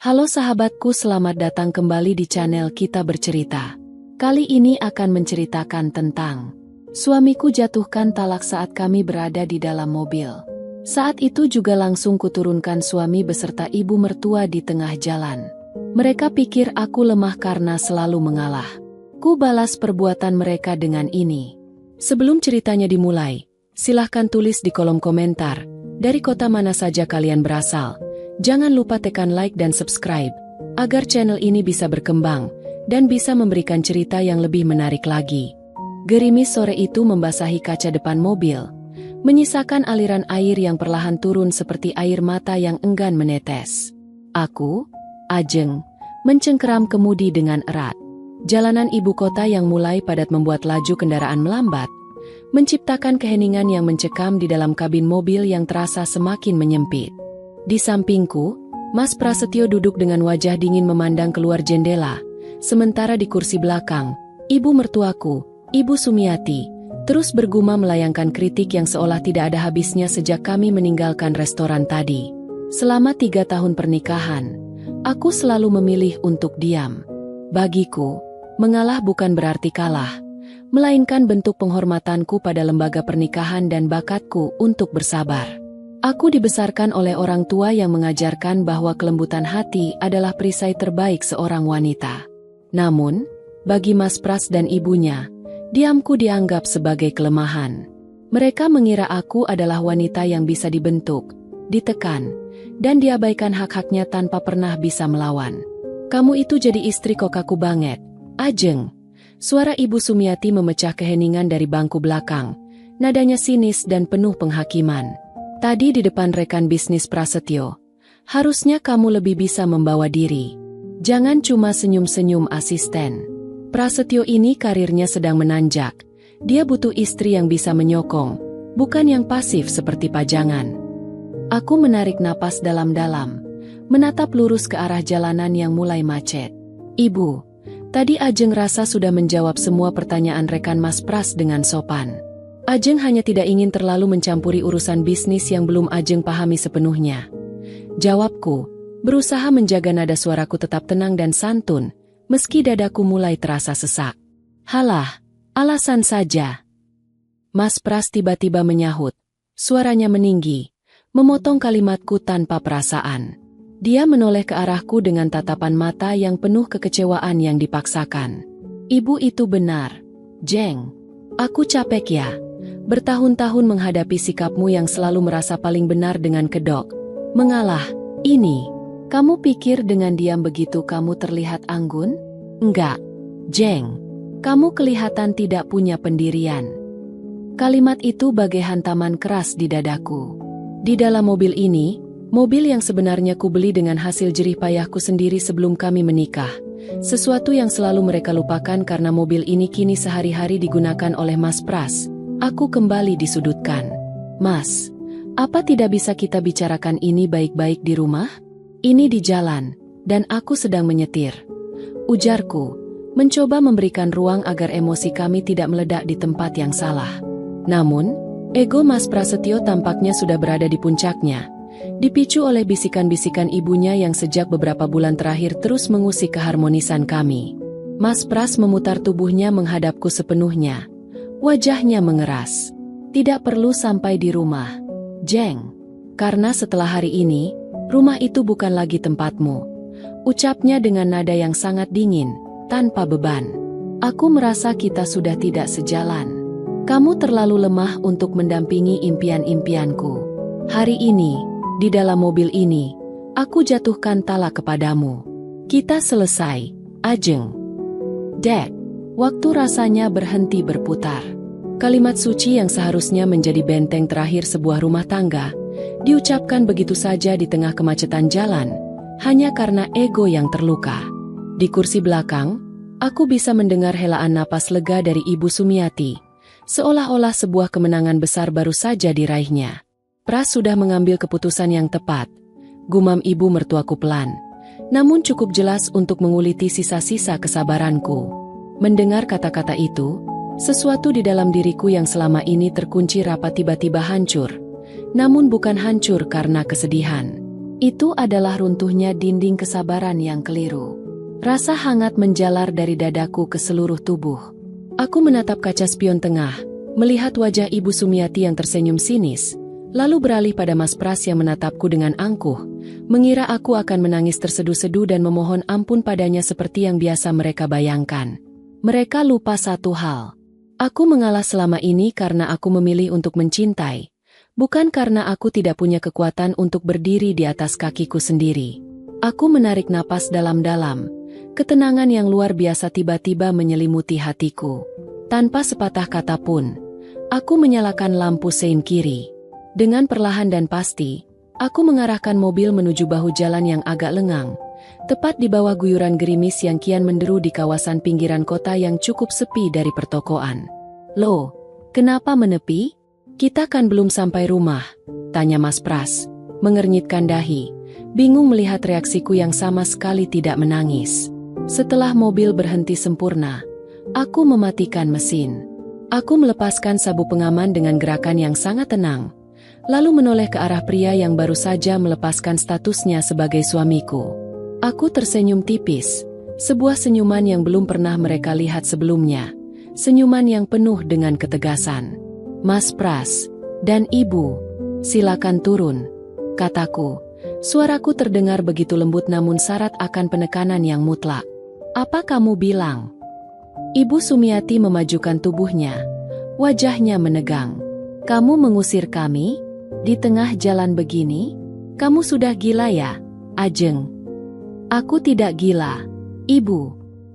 Halo sahabatku, selamat datang kembali di channel Kita Bercerita. Kali ini akan menceritakan tentang suamiku jatuhkan talak saat kami berada di dalam mobil. Saat itu juga langsung kuturunkan suami beserta ibu mertua di tengah jalan. Mereka pikir aku lemah karena selalu mengalah. Ku balas perbuatan mereka dengan ini. Sebelum ceritanya dimulai, silahkan tulis di kolom komentar, dari kota mana saja kalian berasal. Jangan lupa tekan like dan subscribe, agar channel ini bisa berkembang, dan bisa memberikan cerita yang lebih menarik lagi. Gerimis sore itu membasahi kaca depan mobil, menyisakan aliran air yang perlahan turun seperti air mata yang enggan menetes. Aku, Ajeng, mencengkeram kemudi dengan erat. Jalanan ibu kota yang mulai padat membuat laju kendaraan melambat, menciptakan keheningan yang mencekam di dalam kabin mobil yang terasa semakin menyempit. Di sampingku, Mas Prasetyo duduk dengan wajah dingin memandang keluar jendela, sementara di kursi belakang, ibu mertuaku, Ibu Sumiati, terus bergumam melayangkan kritik yang seolah tidak ada habisnya sejak kami meninggalkan restoran tadi. Selama 3 tahun pernikahan, aku selalu memilih untuk diam. Bagiku, mengalah bukan berarti kalah, melainkan bentuk penghormatanku pada lembaga pernikahan dan bakatku untuk bersabar. Aku dibesarkan oleh orang tua yang mengajarkan bahwa kelembutan hati adalah perisai terbaik seorang wanita. Namun, bagi Mas Pras dan ibunya, diamku dianggap sebagai kelemahan. Mereka mengira aku adalah wanita yang bisa dibentuk, ditekan, dan diabaikan hak-haknya tanpa pernah bisa melawan. Kamu itu jadi istri kok kaku banget, Ajeng. Suara Ibu Sumiati memecah keheningan dari bangku belakang, nadanya sinis dan penuh penghakiman. Tadi di depan rekan bisnis Prasetyo, harusnya kamu lebih bisa membawa diri. Jangan cuma senyum-senyum asisten. Prasetyo ini karirnya sedang menanjak. Dia butuh istri yang bisa menyokong, bukan yang pasif seperti pajangan. Aku menarik napas dalam-dalam, menatap lurus ke arah jalanan yang mulai macet. Ibu, tadi Ajeng rasa sudah menjawab semua pertanyaan rekan Mas Pras dengan sopan. Ajeng hanya tidak ingin terlalu mencampuri urusan bisnis yang belum Ajeng pahami sepenuhnya. Jawabku, berusaha menjaga nada suaraku tetap tenang dan santun, meski dadaku mulai terasa sesak. Halah, alasan saja. Mas Pras tiba-tiba menyahut, suaranya meninggi, memotong kalimatku tanpa perasaan. Dia menoleh ke arahku dengan tatapan mata yang penuh kekecewaan yang dipaksakan. Ibu itu benar, Jeng. Aku capek ya. Bertahun-tahun menghadapi sikapmu yang selalu merasa paling benar dengan kedok. Mengalah, ini. Kamu pikir dengan diam begitu kamu terlihat anggun? Enggak, Jeng. Kamu kelihatan tidak punya pendirian. Kalimat itu bagai hantaman keras di dadaku. Di dalam mobil ini, mobil yang sebenarnya kubeli dengan hasil jerih payahku sendiri sebelum kami menikah. Sesuatu yang selalu mereka lupakan karena mobil ini kini sehari-hari digunakan oleh Mas Pras. Aku kembali disudutkan. Mas, apa tidak bisa kita bicarakan ini baik-baik di rumah? Ini di jalan, dan aku sedang menyetir. Ujarku, mencoba memberikan ruang agar emosi kami tidak meledak di tempat yang salah. Namun, ego Mas Prasetyo tampaknya sudah berada di puncaknya, dipicu oleh bisikan-bisikan ibunya yang sejak beberapa bulan terakhir terus mengusik keharmonisan kami. Mas Pras memutar tubuhnya menghadapku sepenuhnya. Wajahnya mengeras. Tidak perlu sampai di rumah, Jeng. Karena setelah hari ini, rumah itu bukan lagi tempatmu. Ucapnya dengan nada yang sangat dingin, tanpa beban. Aku merasa kita sudah tidak sejalan. Kamu terlalu lemah untuk mendampingi impian-impianku. Hari ini, di dalam mobil ini, aku jatuhkan talak kepadamu. Kita selesai, Ajeng. Dek, waktu rasanya berhenti berputar. Kalimat suci yang seharusnya menjadi benteng terakhir sebuah rumah tangga, diucapkan begitu saja di tengah kemacetan jalan, hanya karena ego yang terluka. Di kursi belakang, aku bisa mendengar helaan napas lega dari Ibu Sumiati, seolah-olah sebuah kemenangan besar baru saja diraihnya. Pras sudah mengambil keputusan yang tepat, gumam ibu mertuaku pelan, namun cukup jelas untuk menguliti sisa-sisa kesabaranku. Mendengar kata-kata itu, sesuatu di dalam diriku yang selama ini terkunci rapat tiba-tiba hancur. Namun bukan hancur karena kesedihan. Itu adalah runtuhnya dinding kesabaran yang keliru. Rasa hangat menjalar dari dadaku ke seluruh tubuh. Aku menatap kaca spion tengah, melihat wajah Ibu Sumiati yang tersenyum sinis, lalu beralih pada Mas Pras yang menatapku dengan angkuh, mengira aku akan menangis terseduh-seduh dan memohon ampun padanya seperti yang biasa mereka bayangkan. Mereka lupa satu hal. Aku mengalah selama ini karena aku memilih untuk mencintai, bukan karena aku tidak punya kekuatan untuk berdiri di atas kakiku sendiri. Aku menarik napas dalam-dalam. Ketenangan yang luar biasa tiba-tiba menyelimuti hatiku. Tanpa sepatah kata pun, aku menyalakan lampu sein kiri. Dengan perlahan dan pasti, aku mengarahkan mobil menuju bahu jalan yang agak lengang, tepat di bawah guyuran gerimis yang kian menderu di kawasan pinggiran kota yang cukup sepi dari pertokoan. "Loh, kenapa menepi? Kita kan belum sampai rumah," tanya Mas Pras, mengernyitkan dahi, bingung melihat reaksiku yang sama sekali tidak menangis. Setelah mobil berhenti sempurna, aku mematikan mesin. Aku melepaskan sabuk pengaman dengan gerakan yang sangat tenang, lalu menoleh ke arah pria yang baru saja melepaskan statusnya sebagai suamiku. Aku tersenyum tipis, sebuah senyuman yang belum pernah mereka lihat sebelumnya, senyuman yang penuh dengan ketegasan. "Mas Pras dan Ibu, silakan turun," kataku. Suaraku terdengar begitu lembut namun syarat akan penekanan yang mutlak. "Apa kamu bilang?" Ibu Sumiati memajukan tubuhnya. Wajahnya menegang. "Kamu mengusir kami? Di tengah jalan begini? Kamu sudah gila ya, Ajeng?" "Aku tidak gila, Ibu.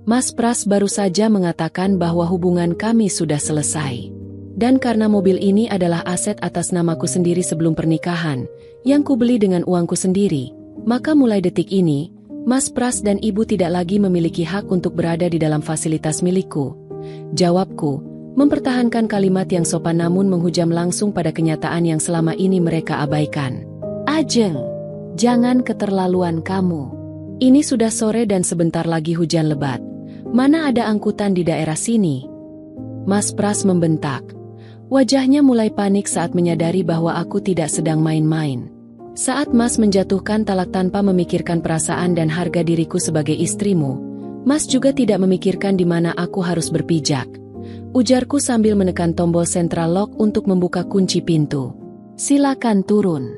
Mas Pras baru saja mengatakan bahwa hubungan kami sudah selesai. Dan karena mobil ini adalah aset atas namaku sendiri sebelum pernikahan, yang kubeli dengan uangku sendiri, maka mulai detik ini, Mas Pras dan Ibu tidak lagi memiliki hak untuk berada di dalam fasilitas milikku." Jawabku, mempertahankan kalimat yang sopan namun menghujam langsung pada kenyataan yang selama ini mereka abaikan. "Ajeng, jangan keterlaluan kamu. Ini sudah sore dan sebentar lagi hujan lebat. Mana ada angkutan di daerah sini?" Mas Pras membentak. Wajahnya mulai panik saat menyadari bahwa aku tidak sedang main-main. "Saat Mas menjatuhkan talak tanpa memikirkan perasaan dan harga diriku sebagai istrimu, Mas juga tidak memikirkan di mana aku harus berpijak," ujarku sambil menekan tombol sentral lock untuk membuka kunci pintu. "Silakan turun.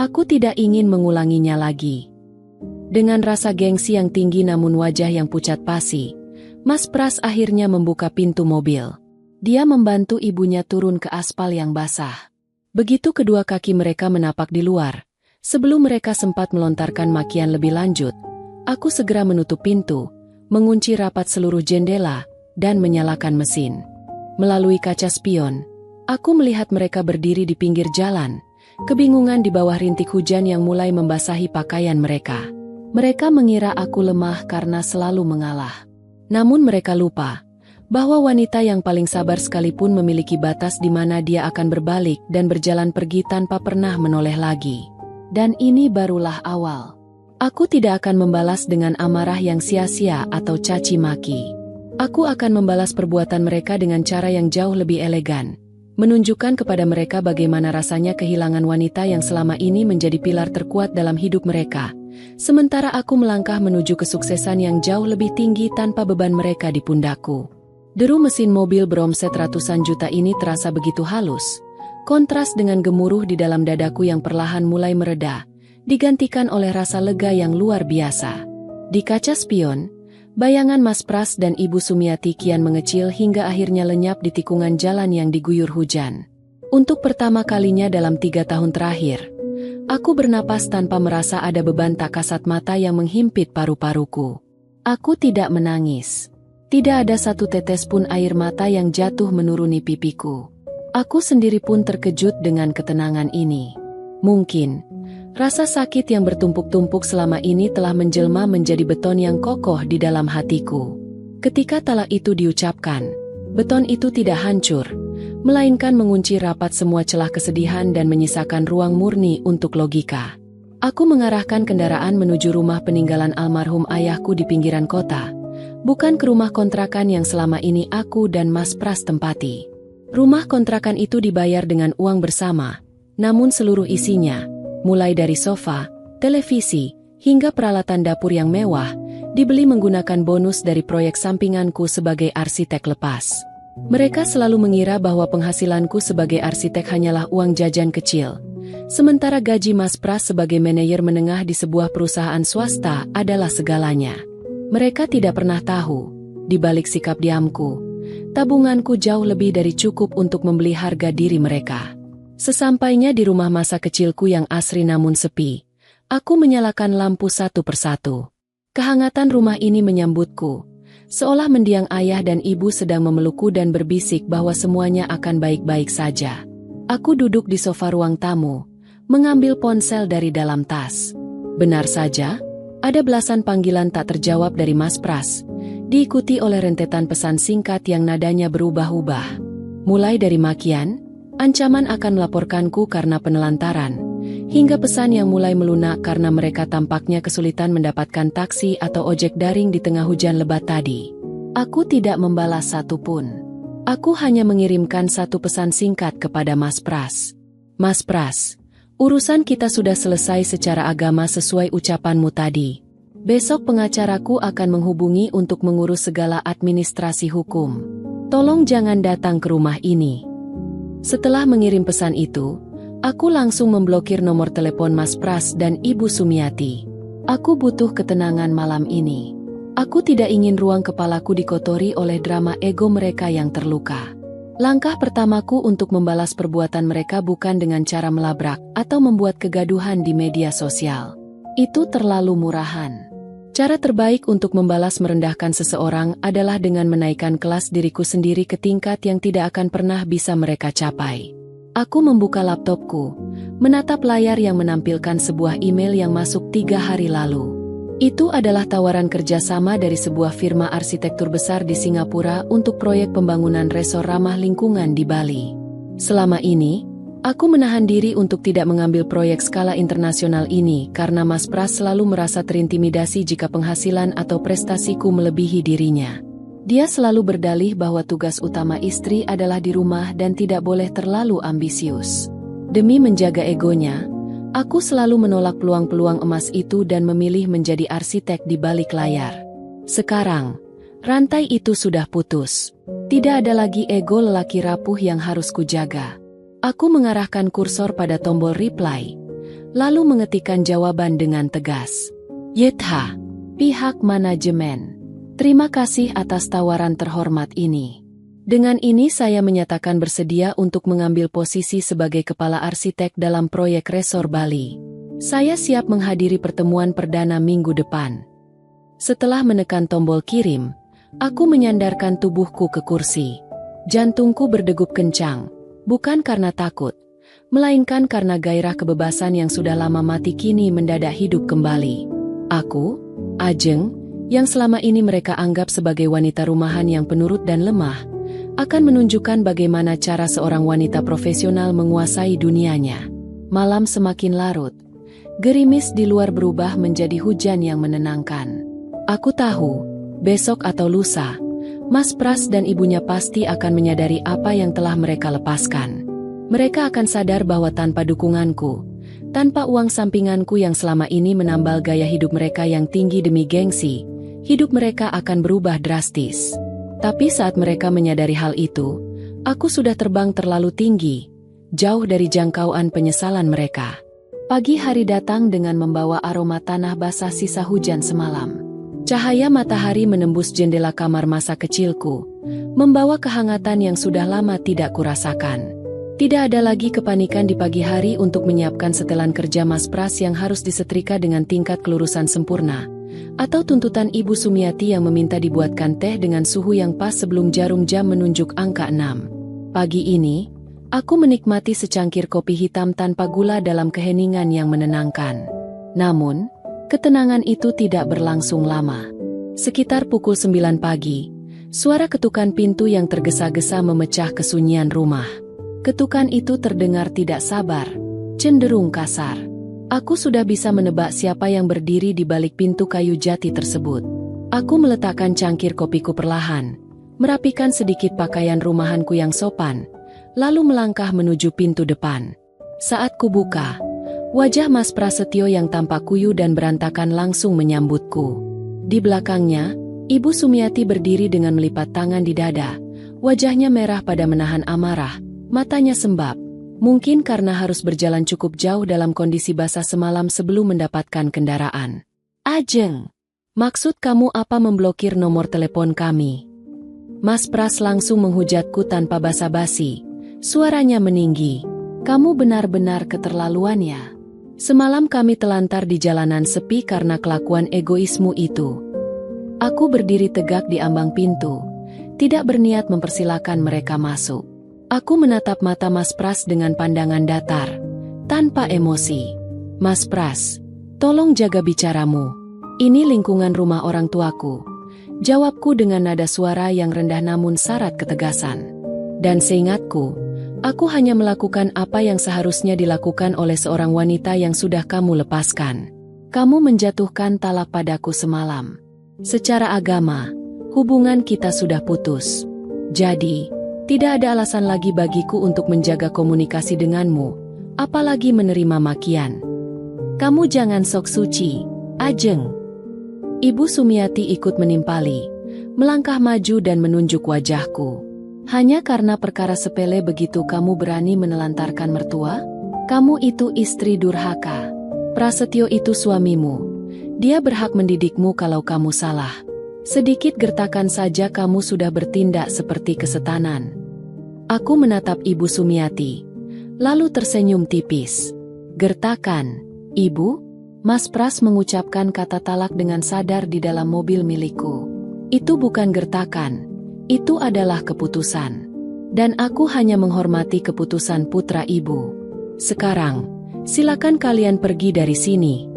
Aku tidak ingin mengulanginya lagi." Dengan rasa gengsi yang tinggi namun wajah yang pucat pasi, Mas Pras akhirnya membuka pintu mobil. Dia membantu ibunya turun ke aspal yang basah. Begitu kedua kaki mereka menapak di luar, sebelum mereka sempat melontarkan makian lebih lanjut, aku segera menutup pintu, mengunci rapat seluruh jendela, dan menyalakan mesin. Melalui kaca spion, aku melihat mereka berdiri di pinggir jalan, kebingungan di bawah rintik hujan yang mulai membasahi pakaian mereka. Mereka mengira aku lemah karena selalu mengalah. Namun mereka lupa bahwa wanita yang paling sabar sekalipun memiliki batas di mana dia akan berbalik dan berjalan pergi tanpa pernah menoleh lagi. Dan ini barulah awal. Aku tidak akan membalas dengan amarah yang sia-sia atau caci maki. Aku akan membalas perbuatan mereka dengan cara yang jauh lebih elegan, menunjukkan kepada mereka bagaimana rasanya kehilangan wanita yang selama ini menjadi pilar terkuat dalam hidup mereka. Sementara aku melangkah menuju kesuksesan yang jauh lebih tinggi tanpa beban mereka di pundakku. Deru mesin mobil beromset ratusan juta ini terasa begitu halus, kontras dengan gemuruh di dalam dadaku yang perlahan mulai mereda, digantikan oleh rasa lega yang luar biasa. Di kaca spion, bayangan Mas Pras dan Ibu Sumiati kian mengecil hingga akhirnya lenyap di tikungan jalan yang diguyur hujan. Untuk pertama kalinya dalam 3 tahun terakhir, aku bernapas tanpa merasa ada beban tak kasat mata yang menghimpit paru-paruku. Aku tidak menangis. Tidak ada satu tetes pun air mata yang jatuh menuruni pipiku. Aku sendiri pun terkejut dengan ketenangan ini. Mungkin, rasa sakit yang bertumpuk-tumpuk selama ini telah menjelma menjadi beton yang kokoh di dalam hatiku. Ketika talak itu diucapkan, beton itu tidak hancur, melainkan mengunci rapat semua celah kesedihan dan menyisakan ruang murni untuk logika. Aku mengarahkan kendaraan menuju rumah peninggalan almarhum ayahku di pinggiran kota, bukan ke rumah kontrakan yang selama ini aku dan Mas Pras tempati. Rumah kontrakan itu dibayar dengan uang bersama, namun seluruh isinya, mulai dari sofa, televisi, hingga peralatan dapur yang mewah, dibeli menggunakan bonus dari proyek sampinganku sebagai arsitek lepas. Mereka selalu mengira bahwa penghasilanku sebagai arsitek hanyalah uang jajan kecil. Sementara gaji Mas Pras sebagai manajer menengah di sebuah perusahaan swasta adalah segalanya. Mereka tidak pernah tahu, di balik sikap diamku, tabunganku jauh lebih dari cukup untuk membeli harga diri mereka. Sesampainya di rumah masa kecilku yang asri namun sepi, aku menyalakan lampu satu persatu. Kehangatan rumah ini menyambutku, seolah mendiang ayah dan ibu sedang memelukku dan berbisik bahwa semuanya akan baik-baik saja. Aku duduk di sofa ruang tamu, mengambil ponsel dari dalam tas. Benar saja, ada belasan panggilan tak terjawab dari Mas Pras, diikuti oleh rentetan pesan singkat yang nadanya berubah-ubah. Mulai dari makian, ancaman akan melaporkanku karena penelantaran, hingga pesan yang mulai melunak karena mereka tampaknya kesulitan mendapatkan taksi atau ojek daring di tengah hujan lebat tadi. Aku tidak membalas satupun. Aku hanya mengirimkan satu pesan singkat kepada Mas Pras. Mas Pras, urusan kita sudah selesai secara agama sesuai ucapanmu tadi. Besok pengacaraku akan menghubungi untuk mengurus segala administrasi hukum. Tolong jangan datang ke rumah ini. Setelah mengirim pesan itu, aku langsung memblokir nomor telepon Mas Pras dan Ibu Sumiati. Aku butuh ketenangan malam ini. Aku tidak ingin ruang kepalaku dikotori oleh drama ego mereka yang terluka. Langkah pertamaku untuk membalas perbuatan mereka bukan dengan cara melabrak atau membuat kegaduhan di media sosial. Itu terlalu murahan. Cara terbaik untuk membalas merendahkan seseorang adalah dengan menaikkan kelas diriku sendiri ke tingkat yang tidak akan pernah bisa mereka capai. Aku membuka laptopku, menatap layar yang menampilkan sebuah email yang masuk 3 hari lalu. Itu adalah tawaran kerjasama dari sebuah firma arsitektur besar di Singapura untuk proyek pembangunan resor ramah lingkungan di Bali. Selama ini, aku menahan diri untuk tidak mengambil proyek skala internasional ini karena Mas Pras selalu merasa terintimidasi jika penghasilan atau prestasiku melebihi dirinya. Dia selalu berdalih bahwa tugas utama istri adalah di rumah dan tidak boleh terlalu ambisius. Demi menjaga egonya, aku selalu menolak peluang-peluang emas itu dan memilih menjadi arsitek di balik layar. Sekarang, rantai itu sudah putus. Tidak ada lagi ego lelaki rapuh yang harus kujaga. Aku mengarahkan kursor pada tombol reply, lalu mengetikkan jawaban dengan tegas. Yetha, pihak manajemen. Terima kasih atas tawaran terhormat ini. Dengan ini saya menyatakan bersedia untuk mengambil posisi sebagai kepala arsitek dalam proyek resor Bali. Saya siap menghadiri pertemuan perdana minggu depan. Setelah menekan tombol kirim, aku menyandarkan tubuhku ke kursi. Jantungku berdegup kencang, bukan karena takut, melainkan karena gairah kebebasan yang sudah lama mati kini mendadak hidup kembali. Aku, Ajeng, yang selama ini mereka anggap sebagai wanita rumahan yang penurut dan lemah, akan menunjukkan bagaimana cara seorang wanita profesional menguasai dunianya. Malam semakin larut. Gerimis di luar berubah menjadi hujan yang menenangkan. Aku tahu, besok atau lusa, Mas Pras dan ibunya pasti akan menyadari apa yang telah mereka lepaskan. Mereka akan sadar bahwa tanpa dukunganku, tanpa uang sampinganku yang selama ini menambal gaya hidup mereka yang tinggi demi gengsi, hidup mereka akan berubah drastis. Tapi saat mereka menyadari hal itu, aku sudah terbang terlalu tinggi, jauh dari jangkauan penyesalan mereka. Pagi hari datang dengan membawa aroma tanah basah sisa hujan semalam. Cahaya matahari menembus jendela kamar masa kecilku, membawa kehangatan yang sudah lama tidak kurasakan. Tidak ada lagi kepanikan di pagi hari untuk menyiapkan setelan kerja Mas Pras yang harus disetrika dengan tingkat kelurusan sempurna, atau tuntutan Ibu Sumiati yang meminta dibuatkan teh dengan suhu yang pas sebelum jarum jam menunjuk angka 6. Pagi ini, aku menikmati secangkir kopi hitam tanpa gula dalam keheningan yang menenangkan. Namun, ketenangan itu tidak berlangsung lama. Sekitar pukul 9 pagi, suara ketukan pintu yang tergesa-gesa memecah kesunyian rumah. Ketukan itu terdengar tidak sabar, cenderung kasar. Aku sudah bisa menebak siapa yang berdiri di balik pintu kayu jati tersebut. Aku meletakkan cangkir kopiku perlahan, merapikan sedikit pakaian rumahanku yang sopan, lalu melangkah menuju pintu depan. Saat kubuka, Wajah Mas Prasetyo yang tampak kuyu dan berantakan langsung menyambutku. Di belakangnya, Ibu Sumiati berdiri dengan melipat tangan di dada. Wajahnya merah pada menahan amarah, matanya sembab. Mungkin karena harus berjalan cukup jauh dalam kondisi basah semalam sebelum mendapatkan kendaraan. Ajeng, maksud kamu apa memblokir nomor telepon kami? Mas Pras langsung menghujatku tanpa basa-basi. Suaranya meninggi. Kamu benar-benar keterlaluan ya. Semalam kami telantar di jalanan sepi karena kelakuan egoismu itu. Aku berdiri tegak di ambang pintu, tidak berniat mempersilahkan mereka masuk. Aku menatap mata Mas Pras dengan pandangan datar, tanpa emosi. Mas Pras, tolong jaga bicaramu. Ini lingkungan rumah orang tuaku. Jawabku dengan nada suara yang rendah namun syarat ketegasan. Dan seingatku, aku hanya melakukan apa yang seharusnya dilakukan oleh seorang wanita yang sudah kamu lepaskan. Kamu menjatuhkan talak padaku semalam. Secara agama, hubungan kita sudah putus. Jadi, tidak ada alasan lagi bagiku untuk menjaga komunikasi denganmu, apalagi menerima makian. Kamu jangan sok suci, Ajeng. Ibu Sumiati ikut menimpali, melangkah maju dan menunjuk wajahku. Hanya karena perkara sepele begitu kamu berani menelantarkan mertua? Kamu itu istri durhaka. Prasetyo itu suamimu. Dia berhak mendidikmu kalau kamu salah. Sedikit gertakan saja kamu sudah bertindak seperti kesetanan. Aku menatap Ibu Sumiati, lalu tersenyum tipis. Gertakan, Ibu? Mas Pras mengucapkan kata talak dengan sadar di dalam mobil milikku. Itu bukan gertakan. Itu adalah keputusan. Dan aku hanya menghormati keputusan putra ibu. Sekarang, silakan kalian pergi dari sini.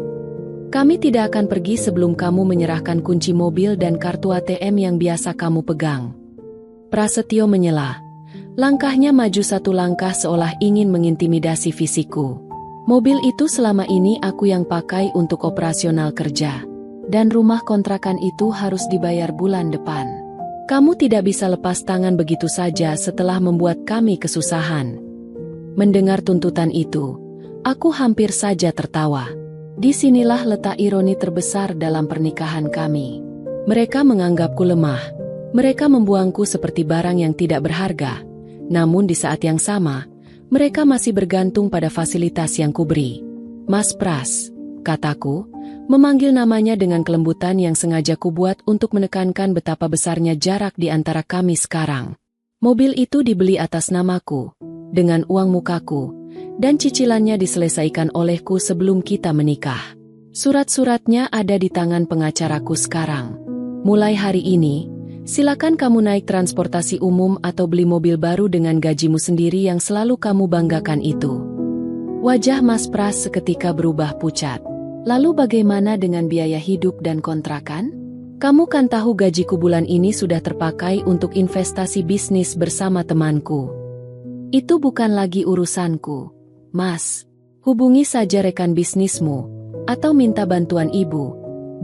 Kami tidak akan pergi sebelum kamu menyerahkan kunci mobil dan kartu ATM yang biasa kamu pegang. Prasetyo menyela. Langkahnya maju satu langkah seolah ingin mengintimidasi fisikku. Mobil itu selama ini aku yang pakai untuk operasional kerja. Dan rumah kontrakan itu harus dibayar bulan depan. Kamu tidak bisa lepas tangan begitu saja setelah membuat kami kesusahan. Mendengar tuntutan itu, aku hampir saja tertawa. Disinilah letak ironi terbesar dalam pernikahan kami. Mereka menganggapku lemah. Mereka membuangku seperti barang yang tidak berharga. Namun di saat yang sama, mereka masih bergantung pada fasilitas yang kuberi. Mas Pras, kataku, memanggil namanya dengan kelembutan yang sengaja kubuat untuk menekankan betapa besarnya jarak di antara kami sekarang. Mobil itu dibeli atas namaku, dengan uang mukaku, dan cicilannya diselesaikan olehku sebelum kita menikah. Surat-suratnya ada di tangan pengacaraku sekarang. Mulai hari ini, silakan kamu naik transportasi umum atau beli mobil baru dengan gajimu sendiri yang selalu kamu banggakan itu. Wajah Mas Pras seketika berubah pucat. Lalu bagaimana dengan biaya hidup dan kontrakan? Kamu kan tahu gajiku bulan ini sudah terpakai untuk investasi bisnis bersama temanku. Itu bukan lagi urusanku, Mas. Hubungi saja rekan bisnismu, atau minta bantuan ibu.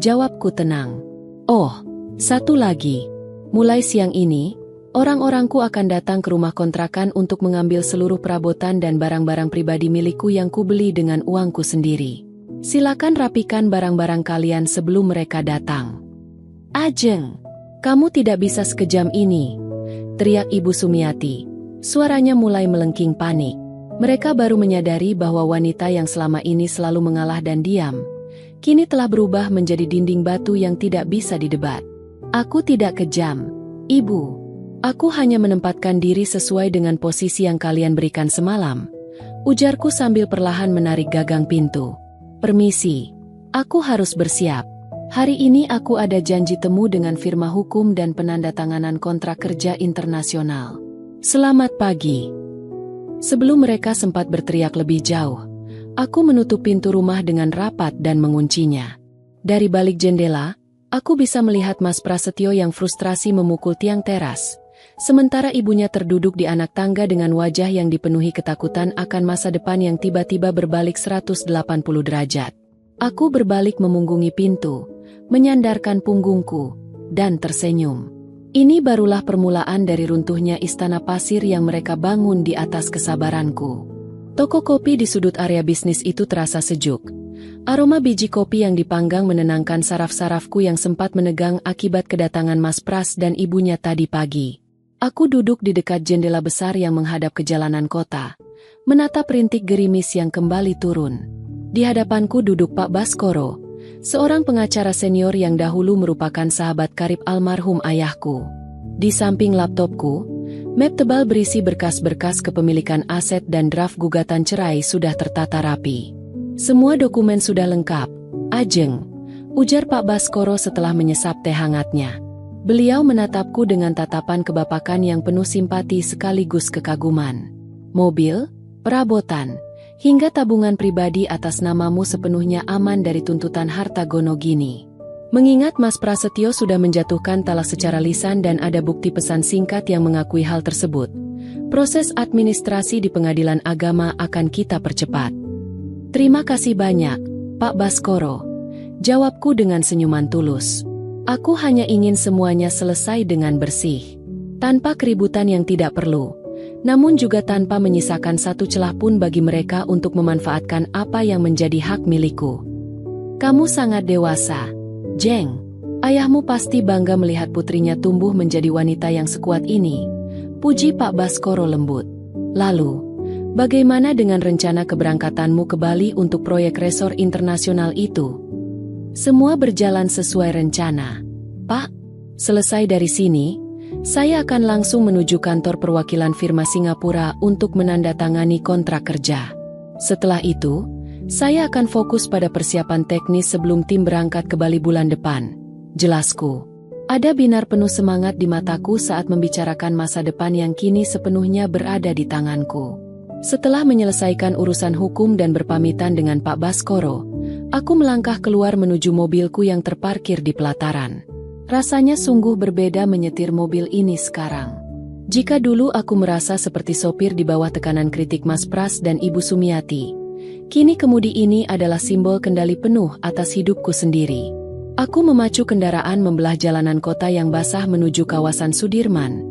Jawabku tenang. Oh, satu lagi. Mulai siang ini, orang-orangku akan datang ke rumah kontrakan untuk mengambil seluruh perabotan dan barang-barang pribadi milikku yang kubeli dengan uangku sendiri. Silakan rapikan barang-barang kalian sebelum mereka datang. Ajeng, kamu tidak bisa sekejam ini, teriak Ibu Sumiati. Suaranya mulai melengking panik. Mereka baru menyadari bahwa wanita yang selama ini selalu mengalah dan diam, kini telah berubah menjadi dinding batu yang tidak bisa didebat. Aku tidak kejam, Ibu. Aku hanya menempatkan diri sesuai dengan posisi yang kalian berikan semalam, ujarku sambil perlahan menarik gagang pintu. Permisi, aku harus bersiap. Hari ini aku ada janji temu dengan firma hukum dan penandatanganan kontrak kerja internasional. Selamat pagi. Sebelum mereka sempat berteriak lebih jauh, aku menutup pintu rumah dengan rapat dan menguncinya. Dari balik jendela, aku bisa melihat Mas Prasetyo yang frustrasi memukul tiang teras, sementara ibunya terduduk di anak tangga dengan wajah yang dipenuhi ketakutan akan masa depan yang tiba-tiba berbalik 180 derajat. Aku berbalik memunggungi pintu, menyandarkan punggungku, dan tersenyum. Ini barulah permulaan dari runtuhnya istana pasir yang mereka bangun di atas kesabaranku. Toko kopi di sudut area bisnis itu terasa sejuk. Aroma biji kopi yang dipanggang menenangkan saraf-sarafku yang sempat menegang akibat kedatangan Mas Pras dan ibunya tadi pagi. Aku duduk di dekat jendela besar yang menghadap ke jalanan kota, menatap rintik gerimis yang kembali turun. Di hadapanku duduk Pak Baskoro, seorang pengacara senior yang dahulu merupakan sahabat karib almarhum ayahku. Di samping laptopku, map tebal berisi berkas-berkas kepemilikan aset dan draft gugatan cerai sudah tertata rapi. Semua dokumen sudah lengkap, Ajeng, ujar Pak Baskoro setelah menyesap teh hangatnya. Beliau menatapku dengan tatapan kebapakan yang penuh simpati sekaligus kekaguman. Mobil, perabotan, hingga tabungan pribadi atas namamu sepenuhnya aman dari tuntutan harta gono gini. Mengingat Mas Prasetyo sudah menjatuhkan talak secara lisan dan ada bukti pesan singkat yang mengakui hal tersebut, proses administrasi di pengadilan agama akan kita percepat. Terima kasih banyak, Pak Baskoro, jawabku dengan senyuman tulus. Aku hanya ingin semuanya selesai dengan bersih, tanpa keributan yang tidak perlu, namun juga tanpa menyisakan satu celah pun bagi mereka untuk memanfaatkan apa yang menjadi hak milikku. Kamu sangat dewasa, Jeng. Ayahmu pasti bangga melihat putrinya tumbuh menjadi wanita yang sekuat ini, puji Pak Baskoro lembut. Lalu, bagaimana dengan rencana keberangkatanmu ke Bali untuk proyek resor internasional itu? Semua berjalan sesuai rencana, Pak. Selesai dari sini, saya akan langsung menuju kantor perwakilan firma Singapura untuk menandatangani kontrak kerja. Setelah itu, saya akan fokus pada persiapan teknis sebelum tim berangkat ke Bali bulan depan, jelasku. Ada binar penuh semangat di mataku saat membicarakan masa depan yang kini sepenuhnya berada di tanganku. Setelah menyelesaikan urusan hukum dan berpamitan dengan Pak Baskoro, aku melangkah keluar menuju mobilku yang terparkir di pelataran. Rasanya sungguh berbeda menyetir mobil ini sekarang. Jika dulu aku merasa seperti sopir di bawah tekanan kritik Mas Pras dan Ibu Sumiati, kini kemudi ini adalah simbol kendali penuh atas hidupku sendiri. Aku memacu kendaraan membelah jalanan kota yang basah menuju kawasan Sudirman,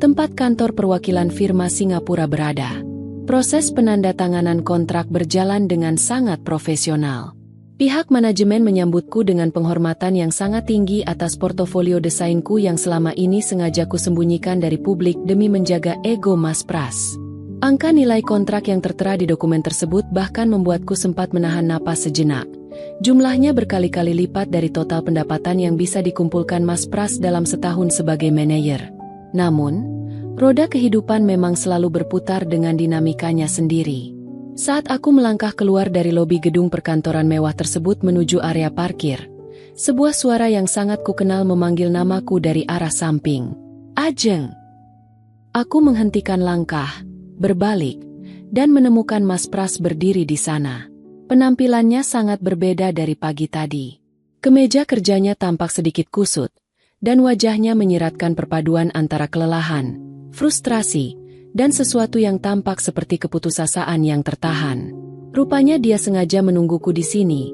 tempat kantor perwakilan firma Singapura berada. Proses penandatanganan kontrak berjalan dengan sangat profesional. Pihak manajemen menyambutku dengan penghormatan yang sangat tinggi atas portofolio desainku yang selama ini sengaja kusembunyikan dari publik demi menjaga ego Mas Pras. Angka nilai kontrak yang tertera di dokumen tersebut bahkan membuatku sempat menahan napas sejenak. Jumlahnya berkali-kali lipat dari total pendapatan yang bisa dikumpulkan Mas Pras dalam setahun sebagai manajer. Namun, roda kehidupan memang selalu berputar dengan dinamikanya sendiri. Saat aku melangkah keluar dari lobi gedung perkantoran mewah tersebut menuju area parkir, sebuah suara yang sangat kukenal memanggil namaku dari arah samping. Ajeng! Aku menghentikan langkah, berbalik, dan menemukan Mas Pras berdiri di sana. Penampilannya sangat berbeda dari pagi tadi. Kemeja kerjanya tampak sedikit kusut, dan wajahnya menyiratkan perpaduan antara kelelahan, frustrasi, dan sesuatu yang tampak seperti keputusasaan yang tertahan. Rupanya dia sengaja menungguku di sini,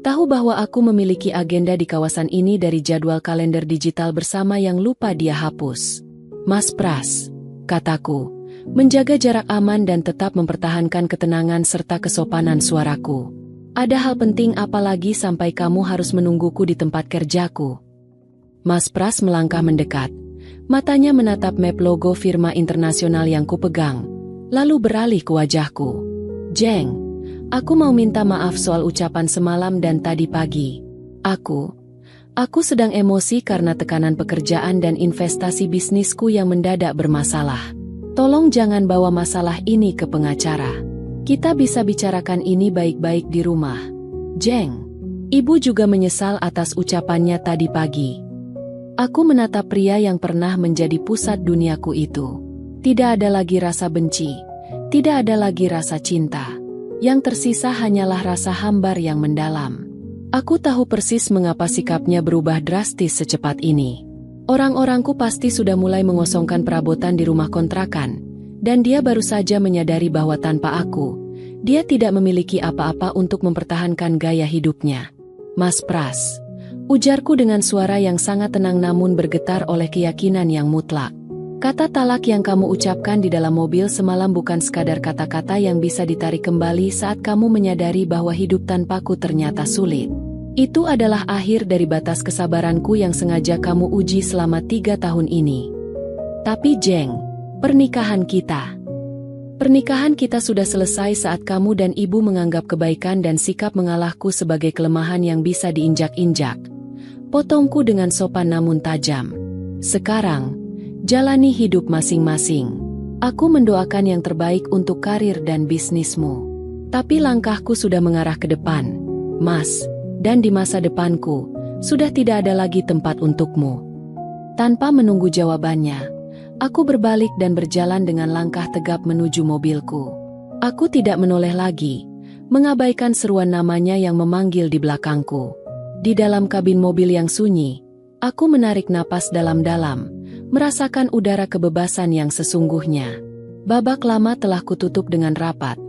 tahu bahwa aku memiliki agenda di kawasan ini dari jadwal kalender digital bersama yang lupa dia hapus. Mas Pras, kataku, menjaga jarak aman dan tetap mempertahankan ketenangan serta kesopanan suaraku. Ada hal penting apa lagi sampai kamu harus menungguku di tempat kerjaku? Mas Pras melangkah mendekat. Matanya menatap map logo firma internasional yang kupegang, lalu beralih ke wajahku. Jeng, aku mau minta maaf soal ucapan semalam dan tadi pagi. Aku sedang emosi karena tekanan pekerjaan dan investasi bisnisku yang mendadak bermasalah. Tolong jangan bawa masalah ini ke pengacara. Kita bisa bicarakan ini baik-baik di rumah. Jeng, ibu juga menyesal atas ucapannya tadi pagi. Aku menatap pria yang pernah menjadi pusat duniaku itu. Tidak ada lagi rasa benci, tidak ada lagi rasa cinta. Yang tersisa hanyalah rasa hambar yang mendalam. Aku tahu persis mengapa sikapnya berubah drastis secepat ini. Orang-orangku pasti sudah mulai mengosongkan perabotan di rumah kontrakan, dan dia baru saja menyadari bahwa tanpa aku, dia tidak memiliki apa-apa untuk mempertahankan gaya hidupnya. Mas Pras, ujarku dengan suara yang sangat tenang namun bergetar oleh keyakinan yang mutlak. Kata talak yang kamu ucapkan di dalam mobil semalam bukan sekadar kata-kata yang bisa ditarik kembali saat kamu menyadari bahwa hidup tanpaku ternyata sulit. Itu adalah akhir dari batas kesabaranku yang sengaja kamu uji selama 3 tahun ini. Tapi Jeng, pernikahan kita sudah selesai saat kamu dan ibu menganggap kebaikan dan sikap mengalahku sebagai kelemahan yang bisa diinjak-injak. Potongku dengan sopan namun tajam. Sekarang, jalani hidup masing-masing. Aku mendoakan yang terbaik untuk karir dan bisnismu. Tapi langkahku sudah mengarah ke depan, Mas, dan di masa depanku, sudah tidak ada lagi tempat untukmu. Tanpa menunggu jawabannya, aku berbalik dan berjalan dengan langkah tegap menuju mobilku. Aku tidak menoleh lagi, mengabaikan seruan namanya yang memanggil di belakangku. Di dalam kabin mobil yang sunyi, aku menarik napas dalam-dalam, merasakan udara kebebasan yang sesungguhnya. Babak lama telah kututup dengan rapat,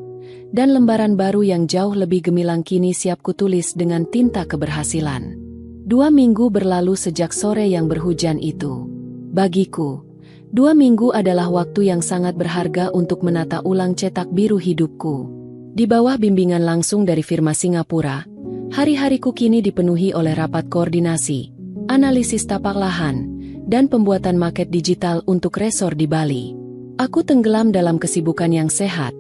dan lembaran baru yang jauh lebih gemilang kini siap kutulis dengan tinta keberhasilan. 2 minggu berlalu sejak sore yang berhujan itu. Bagiku, 2 minggu adalah waktu yang sangat berharga untuk menata ulang cetak biru hidupku. Di bawah bimbingan langsung dari firma Singapura, hari-hariku kini dipenuhi oleh rapat koordinasi, analisis tapak lahan, dan pembuatan market digital untuk resor di Bali. Aku tenggelam dalam kesibukan yang sehat,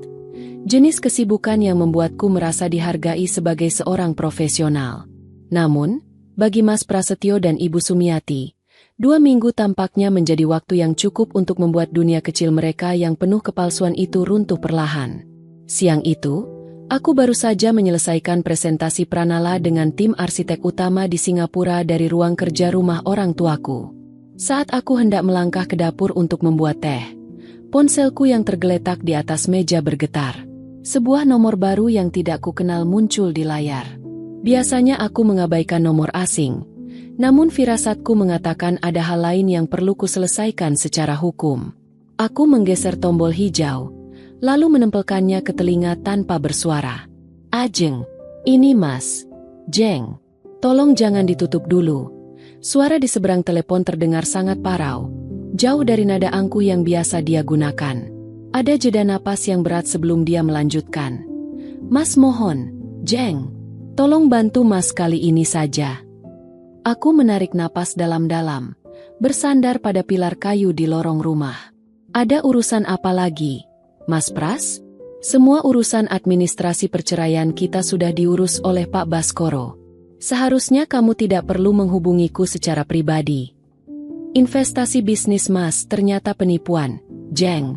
jenis kesibukan yang membuatku merasa dihargai sebagai seorang profesional. Namun, bagi Mas Prasetyo dan Ibu Sumiati, 2 minggu tampaknya menjadi waktu yang cukup untuk membuat dunia kecil mereka yang penuh kepalsuan itu runtuh perlahan. Siang itu, aku baru saja menyelesaikan presentasi Pranala dengan tim arsitek utama di Singapura dari ruang kerja rumah orang tuaku. Saat aku hendak melangkah ke dapur untuk membuat teh, ponselku yang tergeletak di atas meja bergetar. Sebuah nomor baru yang tidak kukenal muncul di layar. Biasanya aku mengabaikan nomor asing, namun firasatku mengatakan ada hal lain yang perlu kuselesaikan secara hukum. Aku menggeser tombol hijau, lalu menempelkannya ke telinga tanpa bersuara. Ajeng, ini Mas. Jeng, tolong jangan ditutup dulu. Suara di seberang telepon terdengar sangat parau, jauh dari nada angkuh yang biasa dia gunakan. Ada jeda napas yang berat sebelum dia melanjutkan. Mas mohon, Jeng, tolong bantu Mas kali ini saja. Aku menarik napas dalam-dalam, bersandar pada pilar kayu di lorong rumah. Ada urusan apa lagi, Mas Pras? Semua urusan administrasi perceraian kita sudah diurus oleh Pak Baskoro. Seharusnya kamu tidak perlu menghubungiku secara pribadi. Investasi bisnis Mas ternyata penipuan, Jeng.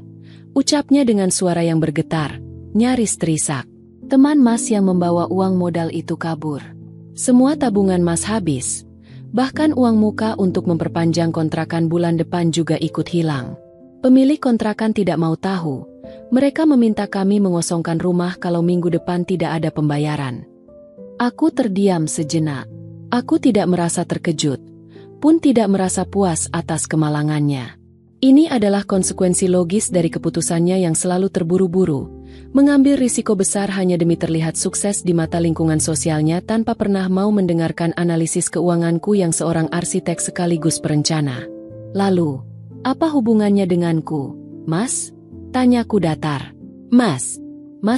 Ucapnya dengan suara yang bergetar, nyaris terisak. Teman Mas yang membawa uang modal itu kabur. Semua tabungan Mas habis. Bahkan uang muka untuk memperpanjang kontrakan bulan depan juga ikut hilang. Pemilik kontrakan tidak mau tahu. Mereka meminta kami mengosongkan rumah kalau minggu depan tidak ada pembayaran. Aku terdiam sejenak. Aku tidak merasa terkejut, pun tidak merasa puas atas kemalangannya. Ini adalah konsekuensi logis dari keputusannya yang selalu terburu-buru, mengambil risiko besar hanya demi terlihat sukses di mata lingkungan sosialnya tanpa pernah mau mendengarkan analisis keuanganku yang seorang arsitek sekaligus perencana. Lalu, apa hubungannya denganku, Mas? Tanyaku datar. Mas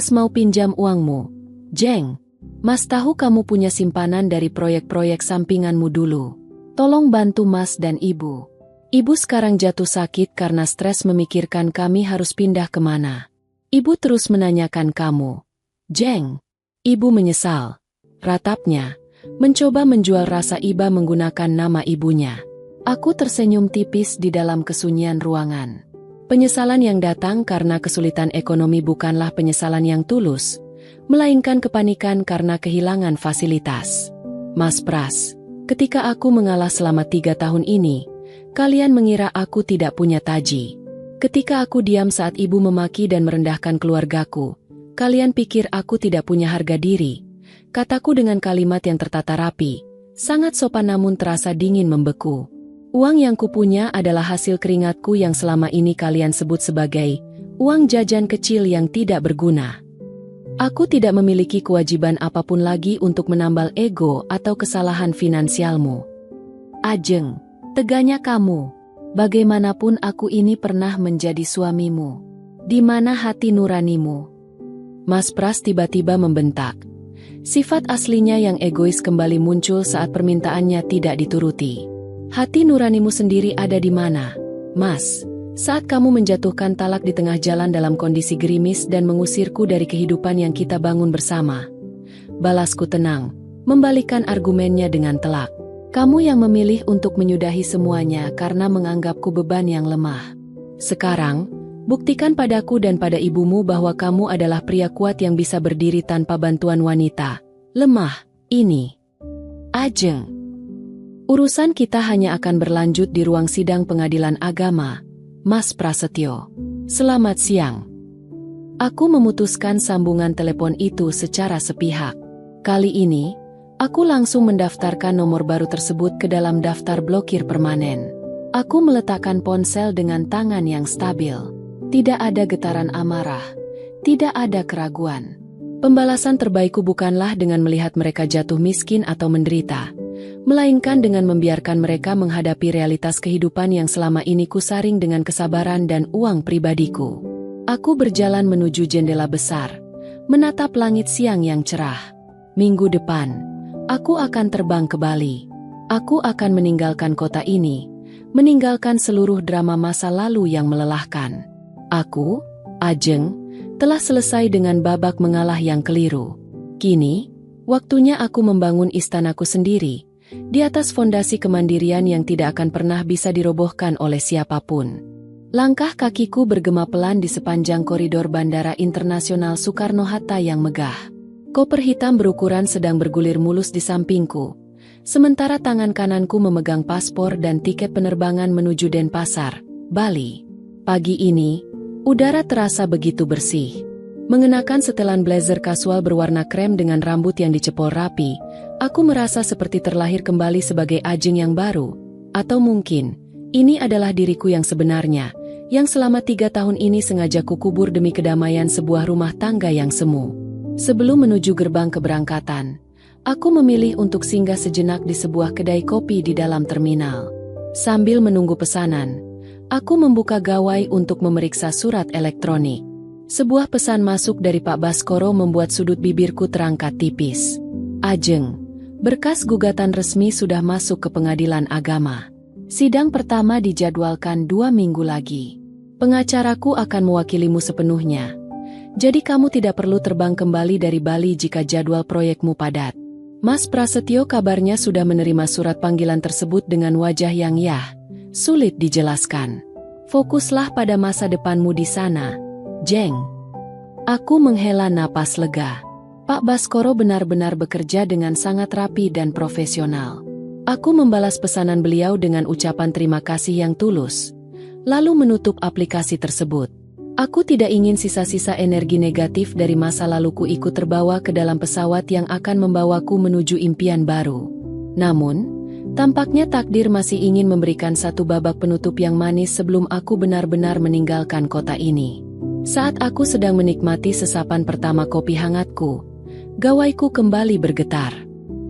mau pinjam uangmu, Jeng. Mas tahu kamu punya simpanan dari proyek-proyek sampinganmu dulu. Tolong bantu Mas dan Ibu. Ibu sekarang jatuh sakit karena stres memikirkan kami harus pindah kemana. Ibu terus menanyakan kamu. Jeng. Ibu menyesal. Ratapnya, mencoba menjual rasa iba menggunakan nama ibunya. Aku tersenyum tipis di dalam kesunyian ruangan. Penyesalan yang datang karena kesulitan ekonomi bukanlah penyesalan yang tulus, melainkan kepanikan karena kehilangan fasilitas. Mas Pras, ketika aku mengalah selama 3 tahun ini, kalian mengira aku tidak punya taji. Ketika aku diam saat ibu memaki dan merendahkan keluargaku, kalian pikir aku tidak punya harga diri. Kataku dengan kalimat yang tertata rapi, sangat sopan namun terasa dingin membeku. Uang yang kupunya adalah hasil keringatku yang selama ini kalian sebut sebagai uang jajan kecil yang tidak berguna. Aku tidak memiliki kewajiban apapun lagi untuk menambal ego atau kesalahan finansialmu. Ajeng, teganya kamu. Bagaimanapun aku ini pernah menjadi suamimu. Di mana hati nuranimu? Mas Pras tiba-tiba membentak. Sifat aslinya yang egois kembali muncul saat permintaannya tidak dituruti. Hati nuranimu sendiri ada di mana, Mas? Saat kamu menjatuhkan talak di tengah jalan dalam kondisi gerimis dan mengusirku dari kehidupan yang kita bangun bersama. Balasku tenang, membalikan argumennya dengan telak. Kamu yang memilih untuk menyudahi semuanya karena menganggapku beban yang lemah. Sekarang, buktikan padaku dan pada ibumu bahwa kamu adalah pria kuat yang bisa berdiri tanpa bantuan wanita lemah ini. Ajeng. Urusan kita hanya akan berlanjut di ruang sidang pengadilan agama, Mas Prasetyo. Selamat siang. Aku memutuskan sambungan telepon itu secara sepihak. Kali ini, aku langsung mendaftarkan nomor baru tersebut ke dalam daftar blokir permanen. Aku meletakkan ponsel dengan tangan yang stabil. Tidak ada getaran amarah. Tidak ada keraguan. Pembalasan terbaikku bukanlah dengan melihat mereka jatuh miskin atau menderita, melainkan dengan membiarkan mereka menghadapi realitas kehidupan yang selama ini kusaring dengan kesabaran dan uang pribadiku. Aku berjalan menuju jendela besar, menatap langit siang yang cerah. Minggu depan, aku akan terbang ke Bali. Aku akan meninggalkan kota ini, meninggalkan seluruh drama masa lalu yang melelahkan. Aku, Ajeng, telah selesai dengan babak mengalah yang keliru. Kini, waktunya aku membangun istanaku sendiri, di atas fondasi kemandirian yang tidak akan pernah bisa dirobohkan oleh siapapun. Langkah kakiku bergema pelan di sepanjang koridor Bandara Internasional Soekarno-Hatta yang megah. Koper hitam berukuran sedang bergulir mulus di sampingku, sementara tangan kananku memegang paspor dan tiket penerbangan menuju Denpasar, Bali. Pagi ini, udara terasa begitu bersih. Mengenakan setelan blazer kasual berwarna krem dengan rambut yang dicepol rapi, aku merasa seperti terlahir kembali sebagai Ajeng yang baru. Atau mungkin, ini adalah diriku yang sebenarnya, yang selama 3 tahun ini sengaja kukubur demi kedamaian sebuah rumah tangga yang semu. Sebelum menuju gerbang keberangkatan, aku memilih untuk singgah sejenak di sebuah kedai kopi di dalam terminal. Sambil menunggu pesanan, aku membuka gawai untuk memeriksa surat elektronik. Sebuah pesan masuk dari Pak Baskoro membuat sudut bibirku terangkat tipis. Ajeng, berkas gugatan resmi sudah masuk ke pengadilan agama. Sidang pertama dijadwalkan 2 minggu lagi. Pengacaraku akan mewakilimu sepenuhnya. Jadi kamu tidak perlu terbang kembali dari Bali jika jadwal proyekmu padat. Mas Prasetyo kabarnya sudah menerima surat panggilan tersebut dengan wajah yang sulit dijelaskan. Fokuslah pada masa depanmu di sana, Jeng. Aku menghela napas lega. Pak Baskoro benar-benar bekerja dengan sangat rapi dan profesional. Aku membalas pesanan beliau dengan ucapan terima kasih yang tulus, lalu menutup aplikasi tersebut. Aku tidak ingin sisa-sisa energi negatif dari masa laluku ikut terbawa ke dalam pesawat yang akan membawaku menuju impian baru. Namun, tampaknya takdir masih ingin memberikan satu babak penutup yang manis sebelum aku benar-benar meninggalkan kota ini. Saat aku sedang menikmati sesapan pertama kopi hangatku, gawaiku kembali bergetar.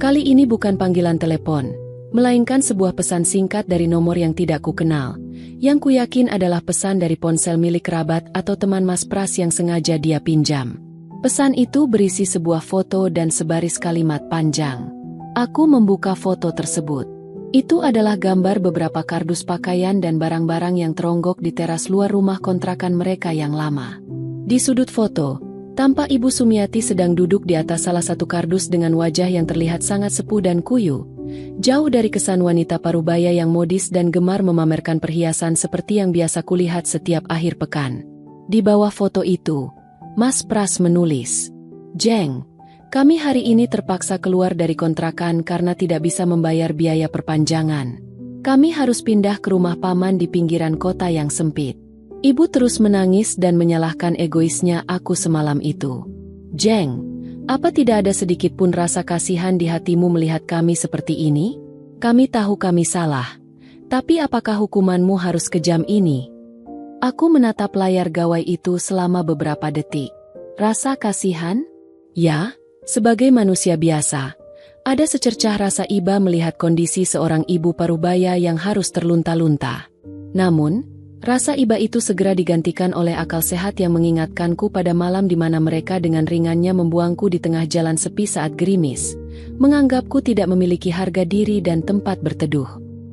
Kali ini bukan panggilan telepon, melainkan sebuah pesan singkat dari nomor yang tidak kukenal, yang kuyakin adalah pesan dari ponsel milik kerabat atau teman Mas Pras yang sengaja dia pinjam. Pesan itu berisi sebuah foto dan sebaris kalimat panjang. Aku membuka foto tersebut. Itu adalah gambar beberapa kardus pakaian dan barang-barang yang teronggok di teras luar rumah kontrakan mereka yang lama. Di sudut foto, tampak Ibu Sumiati sedang duduk di atas salah satu kardus dengan wajah yang terlihat sangat sepuh dan kuyu, jauh dari kesan wanita parubaya yang modis dan gemar memamerkan perhiasan seperti yang biasa kulihat setiap akhir pekan. Di bawah foto itu, Mas Pras menulis, "Jeng, kami hari ini terpaksa keluar dari kontrakan karena tidak bisa membayar biaya perpanjangan. Kami harus pindah ke rumah paman di pinggiran kota yang sempit." Ibu terus menangis dan menyalahkan egoisnya aku semalam itu. "Jeng, apa tidak ada sedikit pun rasa kasihan di hatimu melihat kami seperti ini? Kami tahu kami salah, tapi apakah hukumanmu harus kejam ini?" Aku menatap layar gawai itu selama beberapa detik. Rasa kasihan? Ya, sebagai manusia biasa, ada secercah rasa iba melihat kondisi seorang ibu parubaya yang harus terlunta-lunta. Namun, rasa iba itu segera digantikan oleh akal sehat yang mengingatkanku pada malam di mana mereka dengan ringannya membuangku di tengah jalan sepi saat gerimis, menganggapku tidak memiliki harga diri dan tempat berteduh.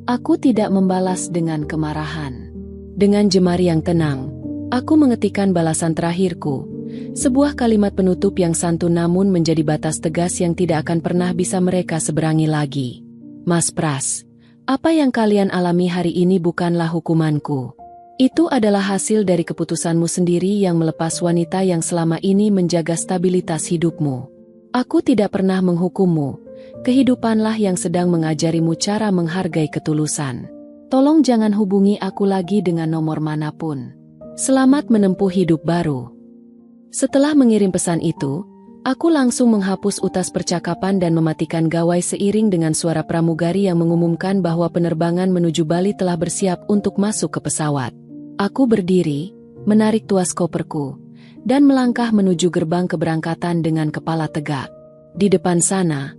Aku tidak membalas dengan kemarahan. Dengan jemari yang tenang, aku mengetikkan balasan terakhirku, sebuah kalimat penutup yang santun namun menjadi batas tegas yang tidak akan pernah bisa mereka seberangi lagi. Mas Pras, apa yang kalian alami hari ini bukanlah hukumanku. Itu adalah hasil dari keputusanmu sendiri yang melepas wanita yang selama ini menjaga stabilitas hidupmu. Aku tidak pernah menghukummu, kehidupanlah yang sedang mengajarimu cara menghargai ketulusan. Tolong jangan hubungi aku lagi dengan nomor manapun. Selamat menempuh hidup baru. Setelah mengirim pesan itu, aku langsung menghapus utas percakapan dan mematikan gawai seiring dengan suara pramugari yang mengumumkan bahwa penerbangan menuju Bali telah bersiap untuk masuk ke pesawat. Aku berdiri, menarik tuas koperku, dan melangkah menuju gerbang keberangkatan dengan kepala tegak. Di depan sana,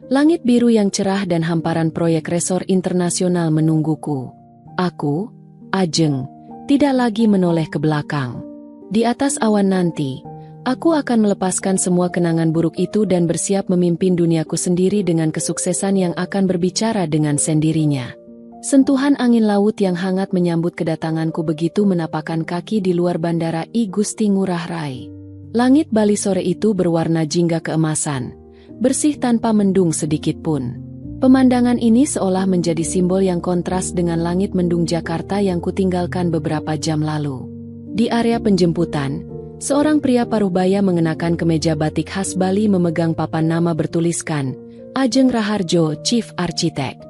langit biru yang cerah dan hamparan proyek resor internasional menungguku. Aku, Ajeng, tidak lagi menoleh ke belakang. Di atas awan nanti, aku akan melepaskan semua kenangan buruk itu dan bersiap memimpin duniaku sendiri dengan kesuksesan yang akan berbicara dengan sendirinya. Sentuhan angin laut yang hangat menyambut kedatanganku begitu menapakkan kaki di luar bandara I Gusti Ngurah Rai. Langit Bali sore itu berwarna jingga keemasan, bersih tanpa mendung sedikitpun. Pemandangan ini seolah menjadi simbol yang kontras dengan langit mendung Jakarta yang kutinggalkan beberapa jam lalu. Di area penjemputan, seorang pria paruh-baya mengenakan kemeja batik khas Bali memegang papan nama bertuliskan, Ajeng Raharjo, Chief Architect.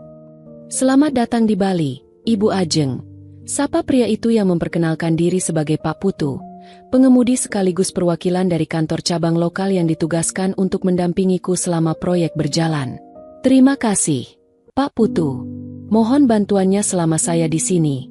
Selamat datang di Bali, Ibu Ajeng. Sapa pria itu yang memperkenalkan diri sebagai Pak Putu, pengemudi sekaligus perwakilan dari kantor cabang lokal yang ditugaskan untuk mendampingiku selama proyek berjalan. Terima kasih, Pak Putu. Mohon bantuannya selama saya di sini.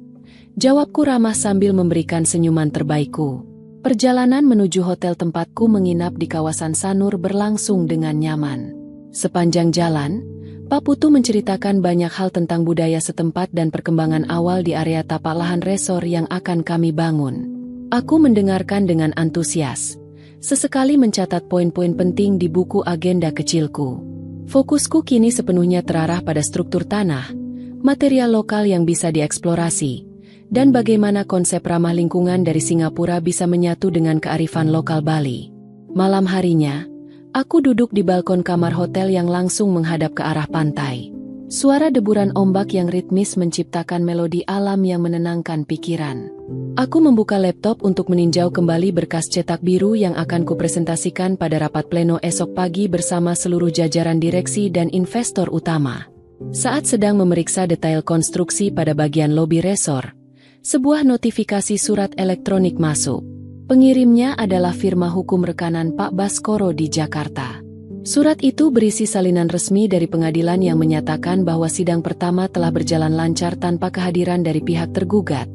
Jawabku ramah sambil memberikan senyuman terbaikku. Perjalanan menuju hotel tempatku menginap di kawasan Sanur berlangsung dengan nyaman. Sepanjang jalan, Pak Putu menceritakan banyak hal tentang budaya setempat dan perkembangan awal di area tapak lahan resor yang akan kami bangun. Aku mendengarkan dengan antusias, sesekali mencatat poin-poin penting di buku agenda kecilku. Fokusku kini sepenuhnya terarah pada struktur tanah, material lokal yang bisa dieksplorasi, dan bagaimana konsep ramah lingkungan dari Singapura bisa menyatu dengan kearifan lokal Bali. Malam harinya, aku duduk di balkon kamar hotel yang langsung menghadap ke arah pantai. Suara deburan ombak yang ritmis menciptakan melodi alam yang menenangkan pikiran. Aku membuka laptop untuk meninjau kembali berkas cetak biru yang akan kupresentasikan pada rapat pleno esok pagi bersama seluruh jajaran direksi dan investor utama. Saat sedang memeriksa detail konstruksi pada bagian lobi resor, sebuah notifikasi surat elektronik masuk. Pengirimnya adalah firma hukum rekanan Pak Baskoro di Jakarta. Surat itu berisi salinan resmi dari pengadilan yang menyatakan bahwa sidang pertama telah berjalan lancar tanpa kehadiran dari pihak tergugat,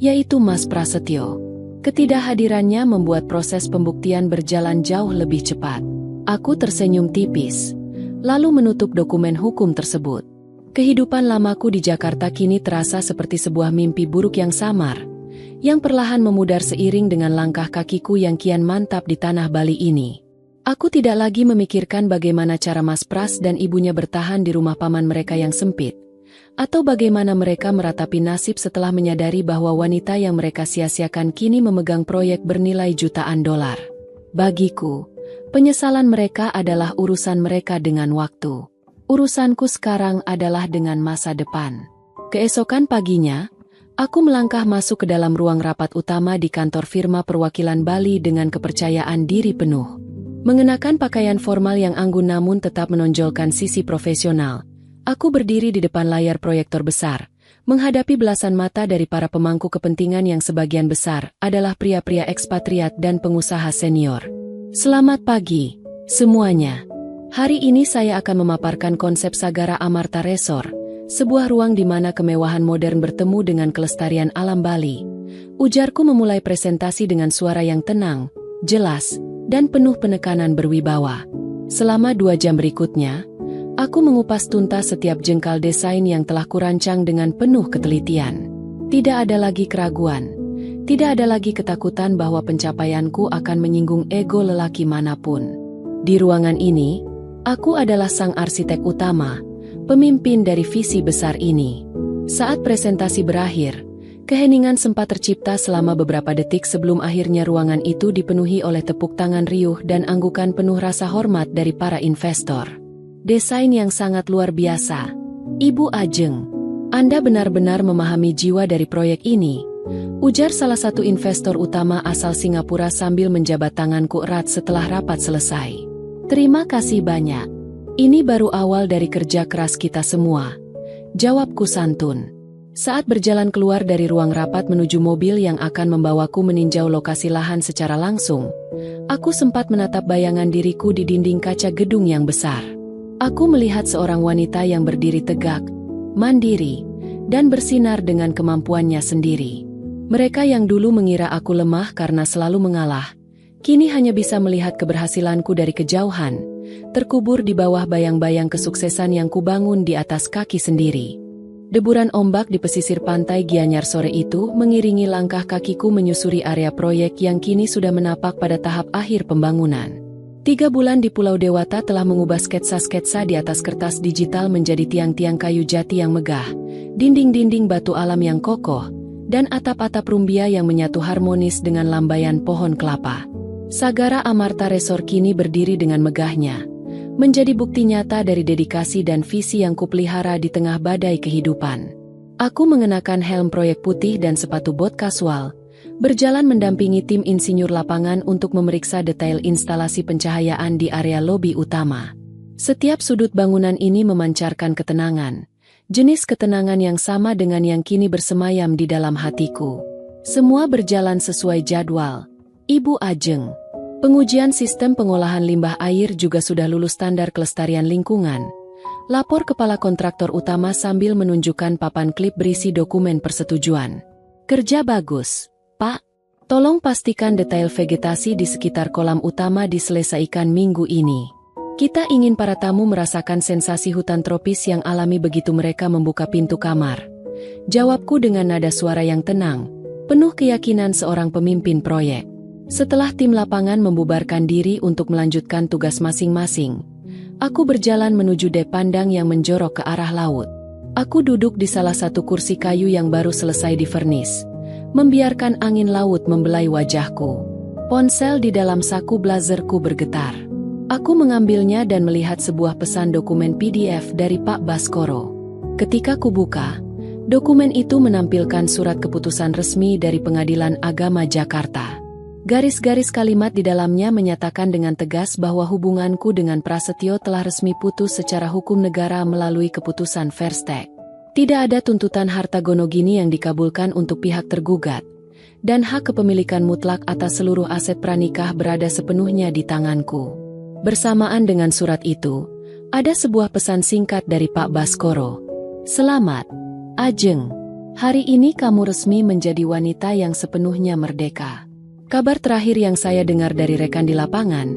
yaitu Mas Prasetyo. Ketidakhadirannya membuat proses pembuktian berjalan jauh lebih cepat. Aku tersenyum tipis, lalu menutup dokumen hukum tersebut. Kehidupan lamaku di Jakarta kini terasa seperti sebuah mimpi buruk yang samar, yang perlahan memudar seiring dengan langkah kakiku yang kian mantap di tanah Bali ini. Aku tidak lagi memikirkan bagaimana cara Mas Pras dan ibunya bertahan di rumah paman mereka yang sempit, atau bagaimana mereka meratapi nasib setelah menyadari bahwa wanita yang mereka sia-siakan kini memegang proyek bernilai jutaan dolar. Bagiku, penyesalan mereka adalah urusan mereka dengan waktu. Urusanku sekarang adalah dengan masa depan. Keesokan paginya, aku melangkah masuk ke dalam ruang rapat utama di kantor firma perwakilan Bali dengan kepercayaan diri penuh. Mengenakan pakaian formal yang anggun namun tetap menonjolkan sisi profesional, aku berdiri di depan layar proyektor besar, menghadapi belasan mata dari para pemangku kepentingan yang sebagian besar adalah pria-pria ekspatriat dan pengusaha senior. Selamat pagi, semuanya. Hari ini saya akan memaparkan konsep Sagara Amarta Resort, sebuah ruang di mana kemewahan modern bertemu dengan kelestarian alam Bali. Ujarku memulai presentasi dengan suara yang tenang, jelas, dan penuh penekanan berwibawa. Selama 2 jam berikutnya, aku mengupas tuntas setiap jengkal desain yang telah kurancang dengan penuh ketelitian. Tidak ada lagi keraguan. Tidak ada lagi ketakutan bahwa pencapaianku akan menyinggung ego lelaki manapun. Di ruangan ini, aku adalah sang arsitek utama, pemimpin dari visi besar ini. Saat presentasi berakhir, keheningan sempat tercipta selama beberapa detik sebelum akhirnya ruangan itu dipenuhi oleh tepuk tangan riuh dan anggukan penuh rasa hormat dari para investor. Desain yang sangat luar biasa. Ibu Ajeng, Anda benar-benar memahami jiwa dari proyek ini, ujar salah satu investor utama asal Singapura sambil menjabat tanganku erat setelah rapat selesai. Terima kasih banyak. Ini baru awal dari kerja keras kita semua, jawabku santun. Saat berjalan keluar dari ruang rapat menuju mobil yang akan membawaku meninjau lokasi lahan secara langsung, aku sempat menatap bayangan diriku di dinding kaca gedung yang besar. Aku melihat seorang wanita yang berdiri tegak, mandiri, dan bersinar dengan kemampuannya sendiri. Mereka yang dulu mengira aku lemah karena selalu mengalah, kini hanya bisa melihat keberhasilanku dari kejauhan, terkubur di bawah bayang-bayang kesuksesan yang kubangun di atas kaki sendiri. Deburan ombak di pesisir pantai Gianyar sore itu mengiringi langkah kakiku menyusuri area proyek yang kini sudah menapak pada tahap akhir pembangunan. 3 bulan di Pulau Dewata telah mengubah sketsa-sketsa di atas kertas digital menjadi tiang-tiang kayu jati yang megah, dinding-dinding batu alam yang kokoh, dan atap-atap rumbia yang menyatu harmonis dengan lambaian pohon kelapa. Sagara Amarta Resort kini berdiri dengan megahnya, menjadi bukti nyata dari dedikasi dan visi yang kupelihara di tengah badai kehidupan. Aku mengenakan helm proyek putih dan sepatu bot kasual, berjalan mendampingi tim insinyur lapangan untuk memeriksa detail instalasi pencahayaan di area lobi utama. Setiap sudut bangunan ini memancarkan ketenangan, jenis ketenangan yang sama dengan yang kini bersemayam di dalam hatiku. Semua berjalan sesuai jadwal, Ibu Ajeng. Pengujian sistem pengolahan limbah air juga sudah lulus standar kelestarian lingkungan. Lapor kepala kontraktor utama sambil menunjukkan papan klip berisi dokumen persetujuan. Kerja bagus, Pak. Tolong pastikan detail vegetasi di sekitar kolam utama diselesaikan minggu ini. Kita ingin para tamu merasakan sensasi hutan tropis yang alami begitu mereka membuka pintu kamar. Jawabku dengan nada suara yang tenang, penuh keyakinan seorang pemimpin proyek. Setelah tim lapangan membubarkan diri untuk melanjutkan tugas masing-masing, aku berjalan menuju dek pandang yang menjorok ke arah laut. Aku duduk di salah satu kursi kayu yang baru selesai divernis, membiarkan angin laut membelai wajahku. Ponsel di dalam saku blazerku bergetar. Aku mengambilnya dan melihat sebuah pesan dokumen PDF dari Pak Baskoro. Ketika kubuka, dokumen itu menampilkan surat keputusan resmi dari Pengadilan Agama Jakarta. Garis-garis kalimat di dalamnya menyatakan dengan tegas bahwa hubunganku dengan Prasetyo telah resmi putus secara hukum negara melalui keputusan Verstek. Tidak ada tuntutan harta gonogini yang dikabulkan untuk pihak tergugat, dan hak kepemilikan mutlak atas seluruh aset pranikah berada sepenuhnya di tanganku. Bersamaan dengan surat itu, ada sebuah pesan singkat dari Pak Baskoro. Selamat, Ajeng. Hari ini kamu resmi menjadi wanita yang sepenuhnya merdeka. Kabar terakhir yang saya dengar dari rekan di lapangan,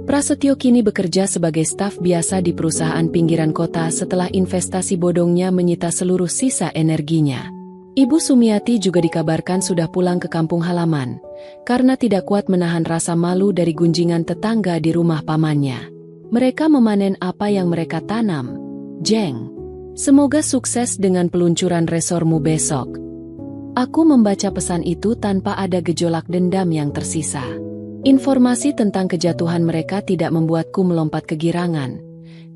Prasetyo kini bekerja sebagai staf biasa di perusahaan pinggiran kota setelah investasi bodongnya menyita seluruh sisa energinya. Ibu Sumiati juga dikabarkan sudah pulang ke kampung halaman, karena tidak kuat menahan rasa malu dari gunjingan tetangga di rumah pamannya. Mereka memanen apa yang mereka tanam. Jeng, semoga sukses dengan peluncuran resormu besok. Aku membaca pesan itu tanpa ada gejolak dendam yang tersisa. Informasi tentang kejatuhan mereka tidak membuatku melompat kegirangan,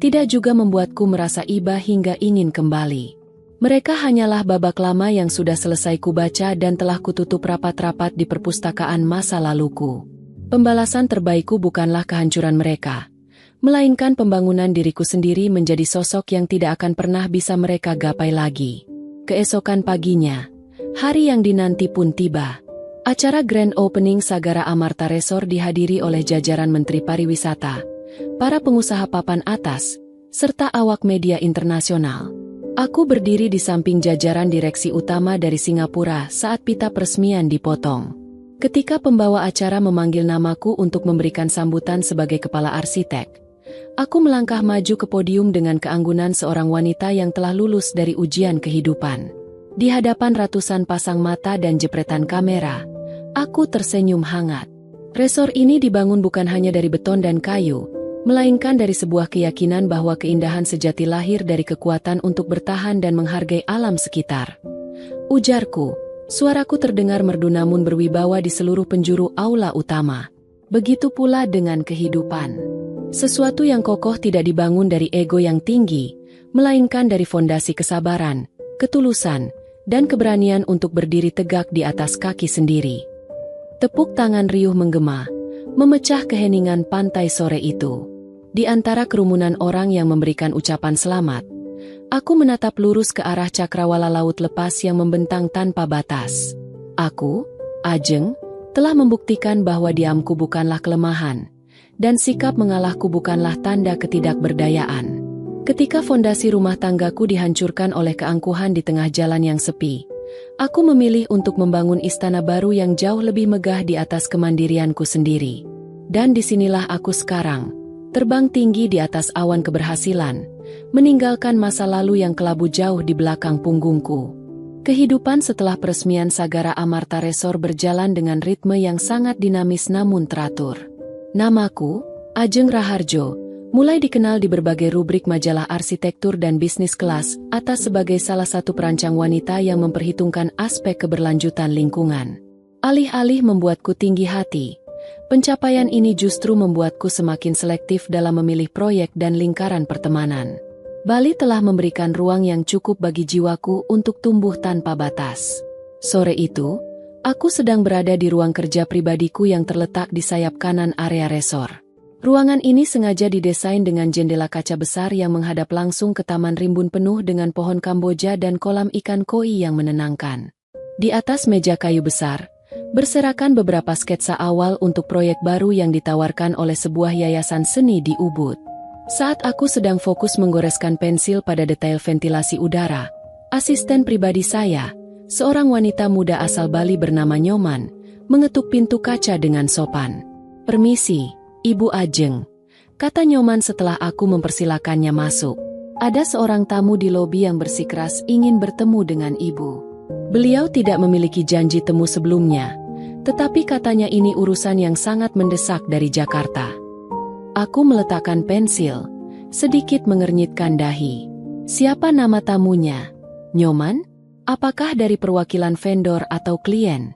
tidak juga membuatku merasa iba hingga ingin kembali. Mereka hanyalah babak lama yang sudah selesai kubaca dan telah kututup rapat-rapat di perpustakaan masa laluku. Pembalasan terbaikku bukanlah kehancuran mereka, melainkan pembangunan diriku sendiri menjadi sosok yang tidak akan pernah bisa mereka gapai lagi. Keesokan paginya, hari yang dinanti pun tiba. Acara Grand Opening Sagara Amarta Resort dihadiri oleh jajaran Menteri Pariwisata, para pengusaha papan atas, serta awak media internasional. Aku berdiri di samping jajaran direksi utama dari Singapura saat pita peresmian dipotong. Ketika pembawa acara memanggil namaku untuk memberikan sambutan sebagai kepala arsitek, aku melangkah maju ke podium dengan keanggunan seorang wanita yang telah lulus dari ujian kehidupan. Di hadapan ratusan pasang mata dan jepretan kamera, aku tersenyum hangat. Resor ini dibangun bukan hanya dari beton dan kayu, melainkan dari sebuah keyakinan bahwa keindahan sejati lahir dari kekuatan untuk bertahan dan menghargai alam sekitar. Ujarku, suaraku terdengar merdu namun berwibawa di seluruh penjuru aula utama. Begitu pula dengan kehidupan. Sesuatu yang kokoh tidak dibangun dari ego yang tinggi, melainkan dari fondasi kesabaran, ketulusan, dan keberanian untuk berdiri tegak di atas kaki sendiri. Tepuk tangan riuh menggema, memecah keheningan pantai sore itu. Di antara kerumunan orang yang memberikan ucapan selamat, aku menatap lurus ke arah cakrawala laut lepas yang membentang tanpa batas. Aku, Ajeng, telah membuktikan bahwa diamku bukanlah kelemahan, dan sikap mengalahku bukanlah tanda ketidakberdayaan. Ketika fondasi rumah tanggaku dihancurkan oleh keangkuhan di tengah jalan yang sepi, aku memilih untuk membangun istana baru yang jauh lebih megah di atas kemandirianku sendiri. Dan disinilah aku sekarang, terbang tinggi di atas awan keberhasilan, meninggalkan masa lalu yang kelabu jauh di belakang punggungku. Kehidupan setelah peresmian Sagara Amarta Resor berjalan dengan ritme yang sangat dinamis namun teratur. Namaku, Ajeng Raharjo, mulai dikenal di berbagai rubrik majalah arsitektur dan bisnis kelas atas sebagai salah satu perancang wanita yang memperhitungkan aspek keberlanjutan lingkungan. Alih-alih membuatku tinggi hati, pencapaian ini justru membuatku semakin selektif dalam memilih proyek dan lingkaran pertemanan. Bali telah memberikan ruang yang cukup bagi jiwaku untuk tumbuh tanpa batas. Sore itu, aku sedang berada di ruang kerja pribadiku yang terletak di sayap kanan area resor. Ruangan ini sengaja didesain dengan jendela kaca besar yang menghadap langsung ke taman rimbun penuh dengan pohon kamboja dan kolam ikan koi yang menenangkan. Di atas meja kayu besar, berserakan beberapa sketsa awal untuk proyek baru yang ditawarkan oleh sebuah yayasan seni di Ubud. Saat aku sedang fokus menggoreskan pensil pada detail ventilasi udara, asisten pribadi saya, seorang wanita muda asal Bali bernama Nyoman, mengetuk pintu kaca dengan sopan. "Permisi, Ibu Ajeng," kata Nyoman setelah aku mempersilakannya masuk. "Ada seorang tamu di lobi yang bersikeras ingin bertemu dengan Ibu. Beliau tidak memiliki janji temu sebelumnya, tetapi katanya ini urusan yang sangat mendesak dari Jakarta." Aku meletakkan pensil, sedikit mengernyitkan dahi. "Siapa nama tamunya, Nyoman? Apakah dari perwakilan vendor atau klien?"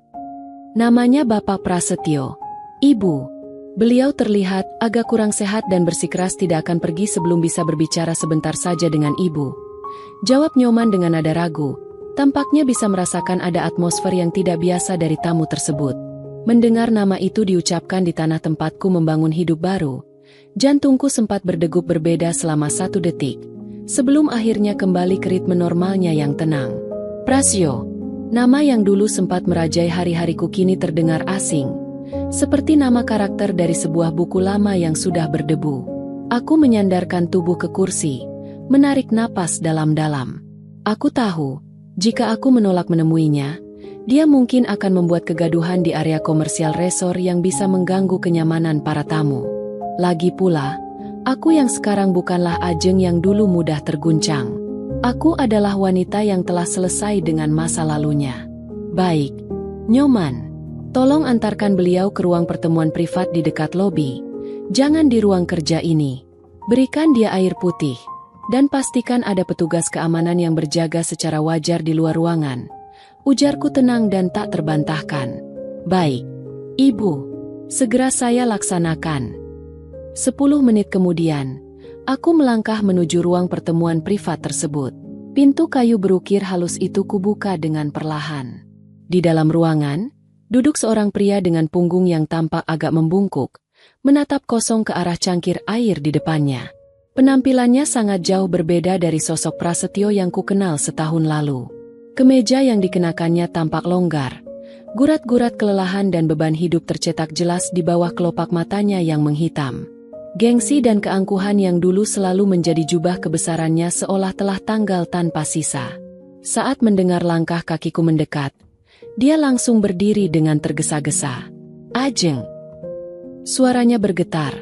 "Namanya Bapak Prasetyo, Ibu." Beliau terlihat agak kurang sehat dan bersikeras tidak akan pergi sebelum bisa berbicara sebentar saja dengan Ibu. Jawab Nyoman dengan nada ragu, tampaknya bisa merasakan ada atmosfer yang tidak biasa dari tamu tersebut. Mendengar nama itu diucapkan di tanah tempatku membangun hidup baru, jantungku sempat berdegup berbeda selama 1 detik, sebelum akhirnya kembali ke ritme normalnya yang tenang. Prasyo, nama yang dulu sempat merajai hari-hariku kini terdengar asing, seperti nama karakter dari sebuah buku lama yang sudah berdebu. Aku menyandarkan tubuh ke kursi, menarik napas dalam-dalam. Aku tahu, jika aku menolak menemuinya, dia mungkin akan membuat kegaduhan di area komersial resor yang bisa mengganggu kenyamanan para tamu. Lagi pula, aku yang sekarang bukanlah Ajeng yang dulu mudah terguncang. Aku adalah wanita yang telah selesai dengan masa lalunya. "Baik, Nyoman, tolong antarkan beliau ke ruang pertemuan privat di dekat lobi. Jangan di ruang kerja ini. Berikan dia air putih, dan pastikan ada petugas keamanan yang berjaga secara wajar di luar ruangan." Ujarku tenang dan tak terbantahkan. "Baik, Ibu. Segera saya laksanakan." 10 menit kemudian, aku melangkah menuju ruang pertemuan privat tersebut. Pintu kayu berukir halus itu kubuka dengan perlahan. Di dalam ruangan, duduk seorang pria dengan punggung yang tampak agak membungkuk, menatap kosong ke arah cangkir air di depannya. Penampilannya sangat jauh berbeda dari sosok Prasetyo yang kukenal setahun lalu. Kemeja yang dikenakannya tampak longgar. Gurat-gurat kelelahan dan beban hidup tercetak jelas di bawah kelopak matanya yang menghitam. Gengsi dan keangkuhan yang dulu selalu menjadi jubah kebesarannya seolah telah tanggal tanpa sisa. Saat mendengar langkah kakiku mendekat, dia langsung berdiri dengan tergesa-gesa. "Ajeng." Suaranya bergetar.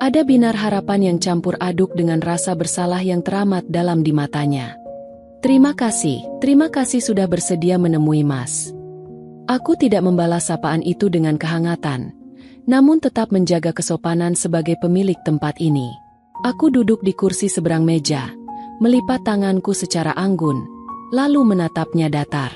Ada binar harapan yang campur aduk dengan rasa bersalah yang teramat dalam di matanya. Terima kasih sudah bersedia menemui Mas. Aku tidak membalas sapaan itu dengan kehangatan, namun tetap menjaga kesopanan sebagai pemilik tempat ini. Aku duduk di kursi seberang meja, melipat tanganku secara anggun, lalu menatapnya datar.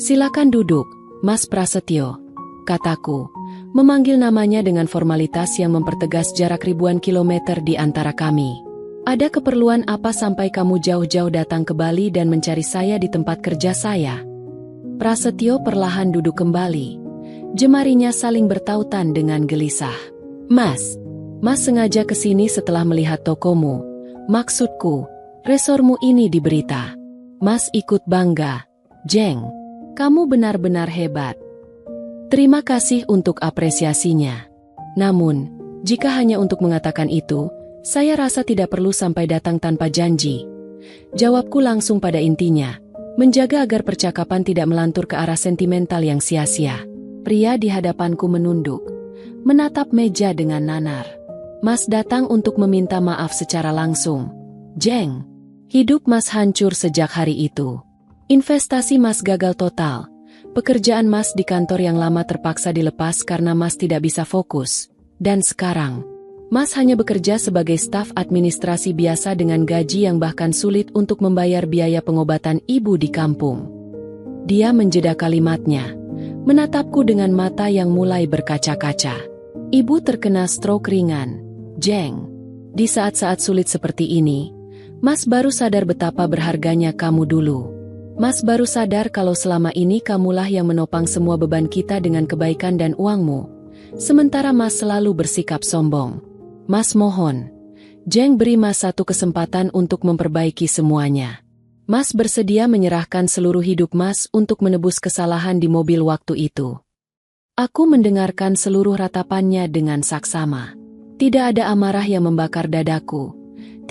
Silakan duduk, Mas Prasetyo, kataku, memanggil namanya dengan formalitas yang mempertegas jarak ribuan kilometer di antara kami. Ada keperluan apa sampai kamu jauh-jauh datang ke Bali dan mencari saya di tempat kerja saya? Prasetyo perlahan duduk kembali. Jemarinya saling bertautan dengan gelisah. Mas sengaja kesini setelah melihat tokomu. Maksudku, resormu ini di berita. Mas ikut bangga. Jeng, kamu benar-benar hebat. Terima kasih untuk apresiasinya. Namun, jika hanya untuk mengatakan itu, saya rasa tidak perlu sampai datang tanpa janji. Jawabku langsung pada intinya, menjaga agar percakapan tidak melantur ke arah sentimental yang sia-sia. Pria di hadapanku menunduk, menatap meja dengan nanar. Mas datang untuk meminta maaf secara langsung. Jeng, hidup Mas hancur sejak hari itu. Investasi Mas gagal total. Pekerjaan Mas di kantor yang lama terpaksa dilepas karena Mas tidak bisa fokus. Dan sekarang, Mas hanya bekerja sebagai staf administrasi biasa dengan gaji yang bahkan sulit untuk membayar biaya pengobatan ibu di kampung. Dia menjeda kalimatnya, menatapku dengan mata yang mulai berkaca-kaca. Ibu terkena stroke ringan. Jeng, di saat-saat sulit seperti ini, Mas baru sadar betapa berharganya kamu dulu. Mas baru sadar kalau selama ini kamulah yang menopang semua beban kita dengan kebaikan dan uangmu. Sementara Mas selalu bersikap sombong. Mas mohon, Jeng beri Mas satu kesempatan untuk memperbaiki semuanya. Mas bersedia menyerahkan seluruh hidup Mas untuk menebus kesalahan di mobil waktu itu. Aku mendengarkan seluruh ratapannya dengan saksama. Tidak ada amarah yang membakar dadaku.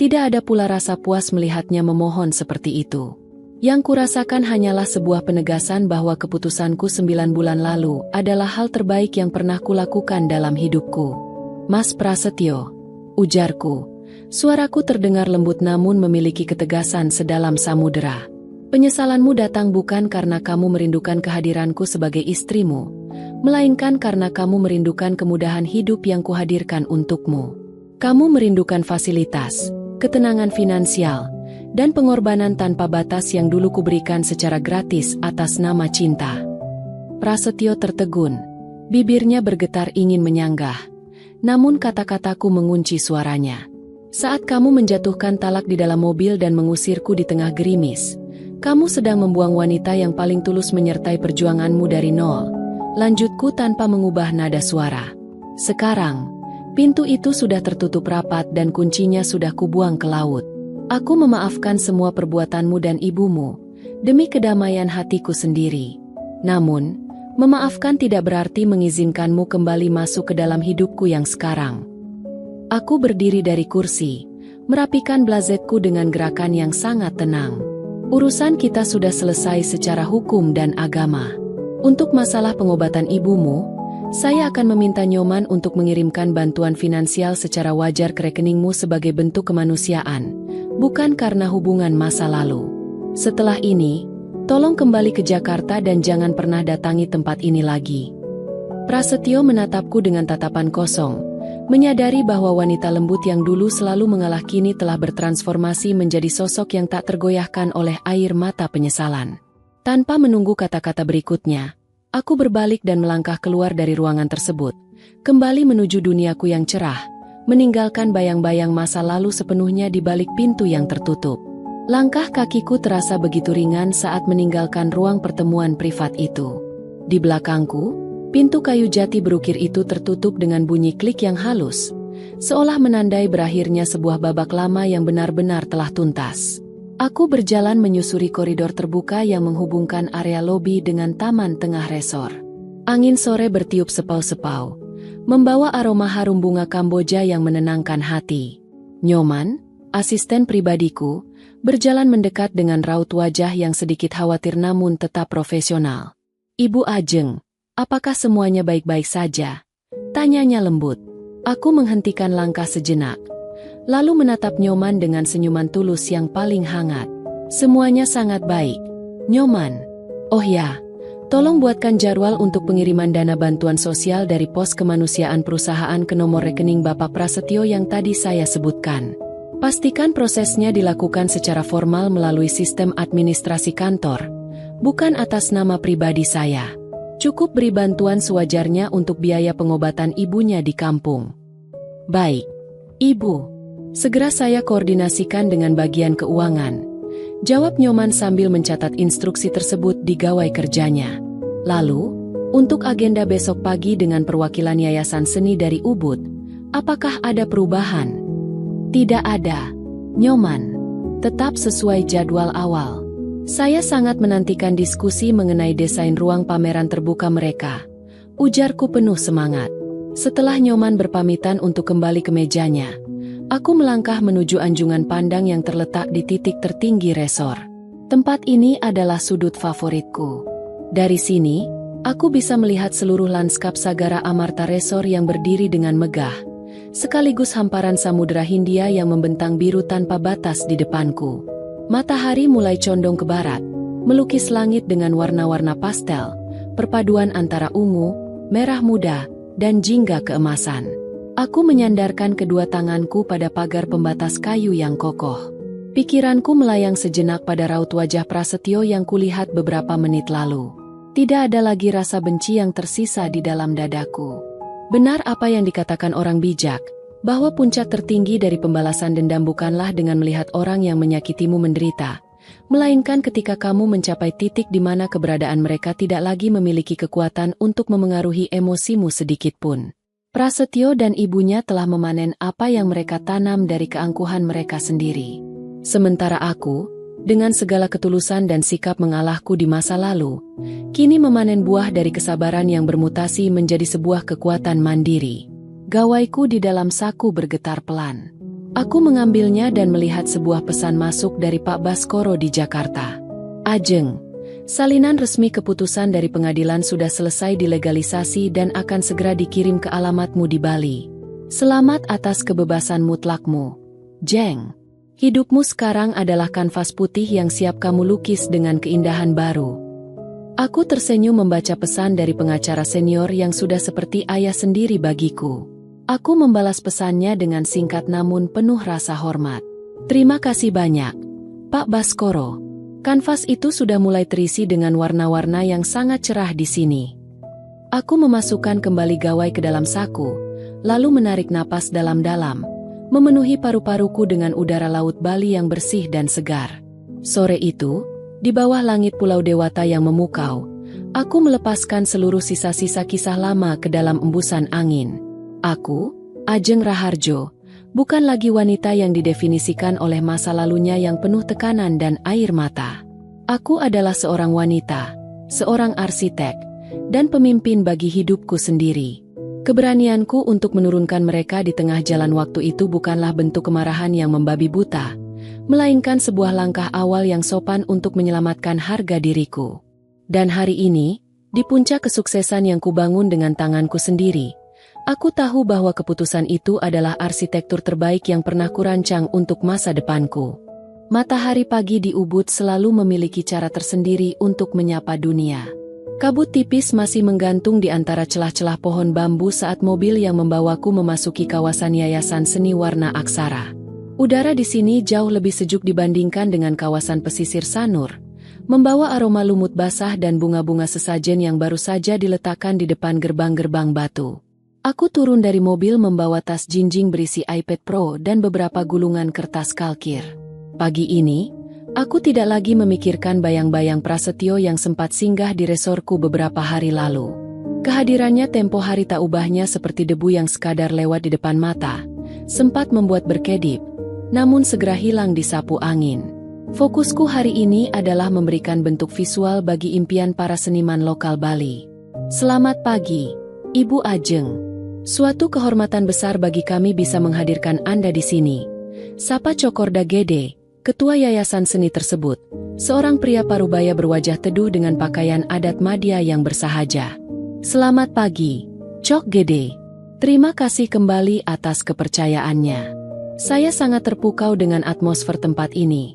Tidak ada pula rasa puas melihatnya memohon seperti itu. Yang kurasakan hanyalah sebuah penegasan bahwa keputusanku 9 bulan lalu adalah hal terbaik yang pernah kulakukan dalam hidupku. Mas Prasetyo, ujarku. Suaraku terdengar lembut namun memiliki ketegasan sedalam samudera. Penyesalanmu datang bukan karena kamu merindukan kehadiranku sebagai istrimu, melainkan karena kamu merindukan kemudahan hidup yang kuhadirkan untukmu. Kamu merindukan fasilitas, ketenangan finansial, dan pengorbanan tanpa batas yang dulu kuberikan secara gratis atas nama cinta. Prasetyo tertegun, bibirnya bergetar ingin menyanggah. Namun kata-kataku mengunci suaranya. Saat kamu menjatuhkan talak di dalam mobil dan mengusirku di tengah gerimis, kamu sedang membuang wanita yang paling tulus menyertai perjuanganmu dari nol. Lanjutku tanpa mengubah nada suara. Sekarang, pintu itu sudah tertutup rapat dan kuncinya sudah kubuang ke laut. Aku memaafkan semua perbuatanmu dan ibumu, demi kedamaian hatiku sendiri. Namun, memaafkan tidak berarti mengizinkanmu kembali masuk ke dalam hidupku yang sekarang. Aku berdiri dari kursi, merapikan blazetku dengan gerakan yang sangat tenang. Urusan kita sudah selesai secara hukum dan agama. Untuk masalah pengobatan ibumu, saya akan meminta Nyoman untuk mengirimkan bantuan finansial secara wajar ke rekeningmu sebagai bentuk kemanusiaan, bukan karena hubungan masa lalu. Setelah ini, tolong kembali ke Jakarta dan jangan pernah datangi tempat ini lagi. Prasetyo menatapku dengan tatapan kosong, menyadari bahwa wanita lembut yang dulu selalu mengalah kini telah bertransformasi menjadi sosok yang tak tergoyahkan oleh air mata penyesalan. Tanpa menunggu kata-kata berikutnya, aku berbalik dan melangkah keluar dari ruangan tersebut, kembali menuju duniaku yang cerah, meninggalkan bayang-bayang masa lalu sepenuhnya di balik pintu yang tertutup. Langkah kakiku terasa begitu ringan saat meninggalkan ruang pertemuan privat itu. Di belakangku, pintu kayu jati berukir itu tertutup dengan bunyi klik yang halus, seolah menandai berakhirnya sebuah babak lama yang benar-benar telah tuntas. Aku berjalan menyusuri koridor terbuka yang menghubungkan area lobi dengan taman tengah resor. Angin sore bertiup sepau-sepau, membawa aroma harum bunga Kamboja yang menenangkan hati. Nyoman, asisten pribadiku, berjalan mendekat dengan raut wajah yang sedikit khawatir namun tetap profesional. Ibu Ajeng, apakah semuanya baik-baik saja? Tanyanya lembut. Aku menghentikan langkah sejenak, lalu menatap Nyoman dengan senyuman tulus yang paling hangat. Semuanya sangat baik. Nyoman. Oh ya, tolong buatkan jadwal untuk pengiriman dana bantuan sosial dari pos kemanusiaan perusahaan ke nomor rekening Bapak Prasetyo yang tadi saya sebutkan. Pastikan prosesnya dilakukan secara formal melalui sistem administrasi kantor, bukan atas nama pribadi saya. Cukup beri bantuan sewajarnya untuk biaya pengobatan ibunya di kampung. Baik, Ibu. Segera saya koordinasikan dengan bagian keuangan. Jawab Nyoman sambil mencatat instruksi tersebut di gawai kerjanya. Lalu, untuk agenda besok pagi dengan perwakilan Yayasan Seni dari Ubud, apakah ada perubahan? Tidak ada, Nyoman. Tetap sesuai jadwal awal. Saya sangat menantikan diskusi mengenai desain ruang pameran terbuka mereka. Ujarku penuh semangat. Setelah Nyoman berpamitan untuk kembali ke mejanya, aku melangkah menuju anjungan pandang yang terletak di titik tertinggi resor. Tempat ini adalah sudut favoritku. Dari sini, aku bisa melihat seluruh lanskap Sagara Amarta Resor yang berdiri dengan megah, sekaligus hamparan Samudra Hindia yang membentang biru tanpa batas di depanku. Matahari mulai condong ke barat, melukis langit dengan warna-warna pastel, perpaduan antara ungu, merah muda, dan jingga keemasan. Aku menyandarkan kedua tanganku pada pagar pembatas kayu yang kokoh. Pikiranku melayang sejenak pada raut wajah Prasetyo yang kulihat beberapa menit lalu. Tidak ada lagi rasa benci yang tersisa di dalam dadaku. Benar apa yang dikatakan orang bijak, bahwa puncak tertinggi dari pembalasan dendam bukanlah dengan melihat orang yang menyakitimu menderita, melainkan ketika kamu mencapai titik di mana keberadaan mereka tidak lagi memiliki kekuatan untuk memengaruhi emosimu sedikitpun. Prasetyo dan ibunya telah memanen apa yang mereka tanam dari keangkuhan mereka sendiri. Sementara aku, dengan segala ketulusan dan sikap mengalahku di masa lalu, kini memanen buah dari kesabaran yang bermutasi menjadi sebuah kekuatan mandiri. Gawaiku di dalam saku bergetar pelan. Aku mengambilnya dan melihat sebuah pesan masuk dari Pak Baskoro di Jakarta. Ajeng, salinan resmi keputusan dari pengadilan sudah selesai dilegalisasi dan akan segera dikirim ke alamatmu di Bali. Selamat atas kebebasan mutlakmu. Jeng, hidupmu sekarang adalah kanvas putih yang siap kamu lukis dengan keindahan baru. Aku tersenyum membaca pesan dari pengacara senior yang sudah seperti ayah sendiri bagiku. Aku membalas pesannya dengan singkat namun penuh rasa hormat. Terima kasih banyak, Pak Baskoro. Kanvas itu sudah mulai terisi dengan warna-warna yang sangat cerah di sini. Aku memasukkan kembali gawai ke dalam saku, lalu menarik napas dalam-dalam, memenuhi paru-paruku dengan udara laut Bali yang bersih dan segar. Sore itu, di bawah langit Pulau Dewata yang memukau, aku melepaskan seluruh sisa-sisa kisah lama ke dalam embusan angin. Aku, Ajeng Raharjo, bukan lagi wanita yang didefinisikan oleh masa lalunya yang penuh tekanan dan air mata. Aku adalah seorang wanita, seorang arsitek, dan pemimpin bagi hidupku sendiri. Keberanianku untuk menurunkan mereka di tengah jalan waktu itu bukanlah bentuk kemarahan yang membabi buta, melainkan sebuah langkah awal yang sopan untuk menyelamatkan harga diriku. Dan hari ini, di puncak kesuksesan yang kubangun dengan tanganku sendiri, aku tahu bahwa keputusan itu adalah arsitektur terbaik yang pernah kurancang untuk masa depanku. Matahari pagi di Ubud selalu memiliki cara tersendiri untuk menyapa dunia. Kabut tipis masih menggantung di antara celah-celah pohon bambu saat mobil yang membawaku memasuki kawasan Yayasan Seni Warna Aksara. Udara di sini jauh lebih sejuk dibandingkan dengan kawasan pesisir Sanur, membawa aroma lumut basah dan bunga-bunga sesajen yang baru saja diletakkan di depan gerbang-gerbang batu. Aku turun dari mobil membawa tas jinjing berisi iPad Pro dan beberapa gulungan kertas kalkir. Pagi ini, aku tidak lagi memikirkan bayang-bayang Prasetyo yang sempat singgah di resorku beberapa hari lalu. Kehadirannya tempo hari tak ubahnya seperti debu yang sekadar lewat di depan mata, sempat membuat berkedip, namun segera hilang disapu angin. Fokusku hari ini adalah memberikan bentuk visual bagi impian para seniman lokal Bali. Selamat pagi, Ibu Ajeng. Suatu kehormatan besar bagi kami bisa menghadirkan Anda di sini, sapa Cokorda Gede, ketua yayasan seni tersebut, seorang pria parubaya berwajah teduh dengan pakaian adat Madya yang bersahaja. Selamat pagi, Cok Gede. Terima kasih kembali atas kepercayaannya. Saya sangat terpukau dengan atmosfer tempat ini.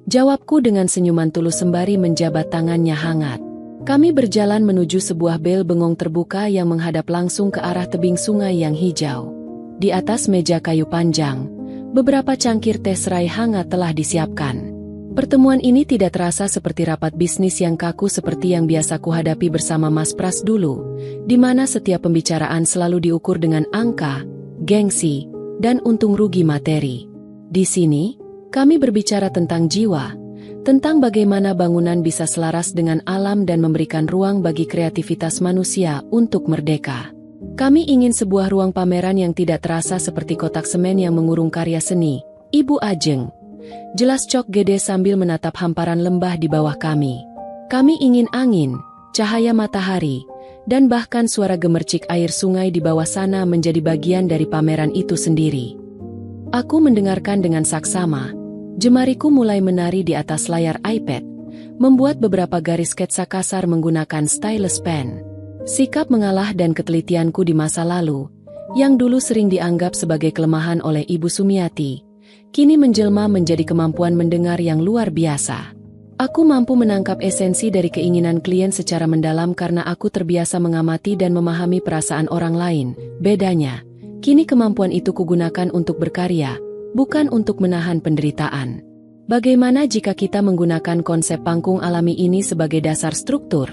Jawabku dengan senyuman tulus sembari menjabat tangannya hangat. Kami berjalan menuju sebuah bel bengong terbuka yang menghadap langsung ke arah tebing sungai yang hijau. Di atas meja kayu panjang, beberapa cangkir teh serai hangat telah disiapkan. Pertemuan ini tidak terasa seperti rapat bisnis yang kaku seperti yang biasa kuhadapi bersama Mas Pras dulu, di mana setiap pembicaraan selalu diukur dengan angka, gengsi, dan untung rugi materi. Di sini, kami berbicara tentang jiwa, tentang bagaimana bangunan bisa selaras dengan alam dan memberikan ruang bagi kreativitas manusia untuk merdeka. Kami ingin sebuah ruang pameran yang tidak terasa seperti kotak semen yang mengurung karya seni, Ibu Ajeng. Jelas Cok Gede sambil menatap hamparan lembah di bawah kami. Kami ingin angin, cahaya matahari, dan bahkan suara gemercik air sungai di bawah sana menjadi bagian dari pameran itu sendiri. Aku mendengarkan dengan saksama. Jemariku mulai menari di atas layar iPad, membuat beberapa garis sketsa kasar menggunakan stylus pen. Sikap mengalah dan ketelitianku di masa lalu, yang dulu sering dianggap sebagai kelemahan oleh Ibu Sumiati, kini menjelma menjadi kemampuan mendengar yang luar biasa. Aku mampu menangkap esensi dari keinginan klien secara mendalam karena aku terbiasa mengamati dan memahami perasaan orang lain. Bedanya, kini kemampuan itu kugunakan untuk berkarya, bukan untuk menahan penderitaan. Bagaimana jika kita menggunakan konsep panggung alami ini sebagai dasar struktur?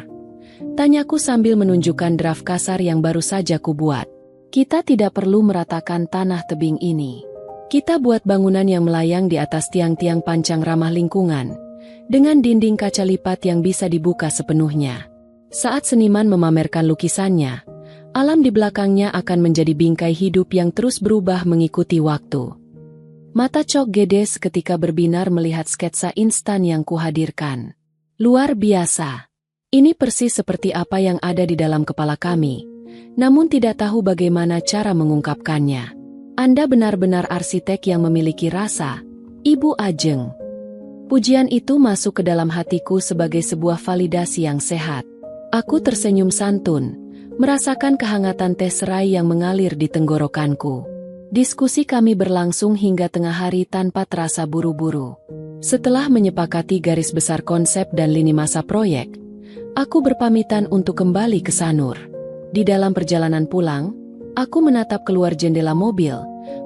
Tanyaku sambil menunjukkan draft kasar yang baru saja kubuat. Kita tidak perlu meratakan tanah tebing ini. Kita buat bangunan yang melayang di atas tiang-tiang pancang ramah lingkungan, dengan dinding kaca lipat yang bisa dibuka sepenuhnya. Saat seniman memamerkan lukisannya, alam di belakangnya akan menjadi bingkai hidup yang terus berubah mengikuti waktu. Mata Cok Gede seketika berbinar melihat sketsa instan yang kuhadirkan. Luar biasa. Ini persis seperti apa yang ada di dalam kepala kami, namun tidak tahu bagaimana cara mengungkapkannya. Anda benar-benar arsitek yang memiliki rasa, Ibu Ajeng. Pujian itu masuk ke dalam hatiku sebagai sebuah validasi yang sehat. Aku tersenyum santun, merasakan kehangatan teh serai yang mengalir di tenggorokanku. Diskusi kami berlangsung hingga tengah hari tanpa terasa buru-buru. Setelah menyepakati garis besar konsep dan lini masa proyek, aku berpamitan untuk kembali ke Sanur. Di dalam perjalanan pulang, aku menatap keluar jendela mobil,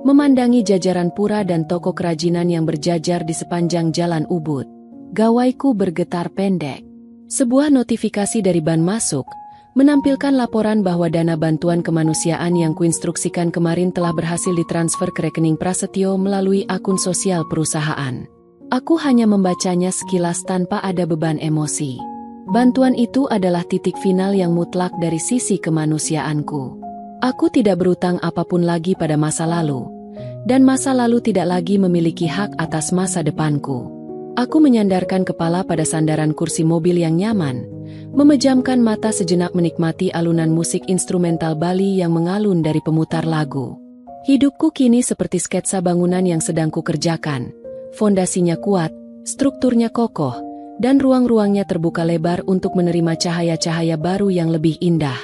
memandangi jajaran pura dan toko kerajinan yang berjajar di sepanjang jalan Ubud. Gawaiku bergetar pendek. Sebuah notifikasi dari ban masuk, menampilkan laporan bahwa dana bantuan kemanusiaan yang kuinstruksikan kemarin telah berhasil ditransfer ke rekening Prasetyo melalui akun sosial perusahaan. Aku hanya membacanya sekilas tanpa ada beban emosi. Bantuan itu adalah titik final yang mutlak dari sisi kemanusiaanku. Aku tidak berutang apapun lagi pada masa lalu, dan masa lalu tidak lagi memiliki hak atas masa depanku. Aku menyandarkan kepala pada sandaran kursi mobil yang nyaman, memejamkan mata sejenak menikmati alunan musik instrumental Bali yang mengalun dari pemutar lagu. Hidupku kini seperti sketsa bangunan yang sedang kukerjakan. Fondasinya kuat, strukturnya kokoh, dan ruang-ruangnya terbuka lebar untuk menerima cahaya-cahaya baru yang lebih indah.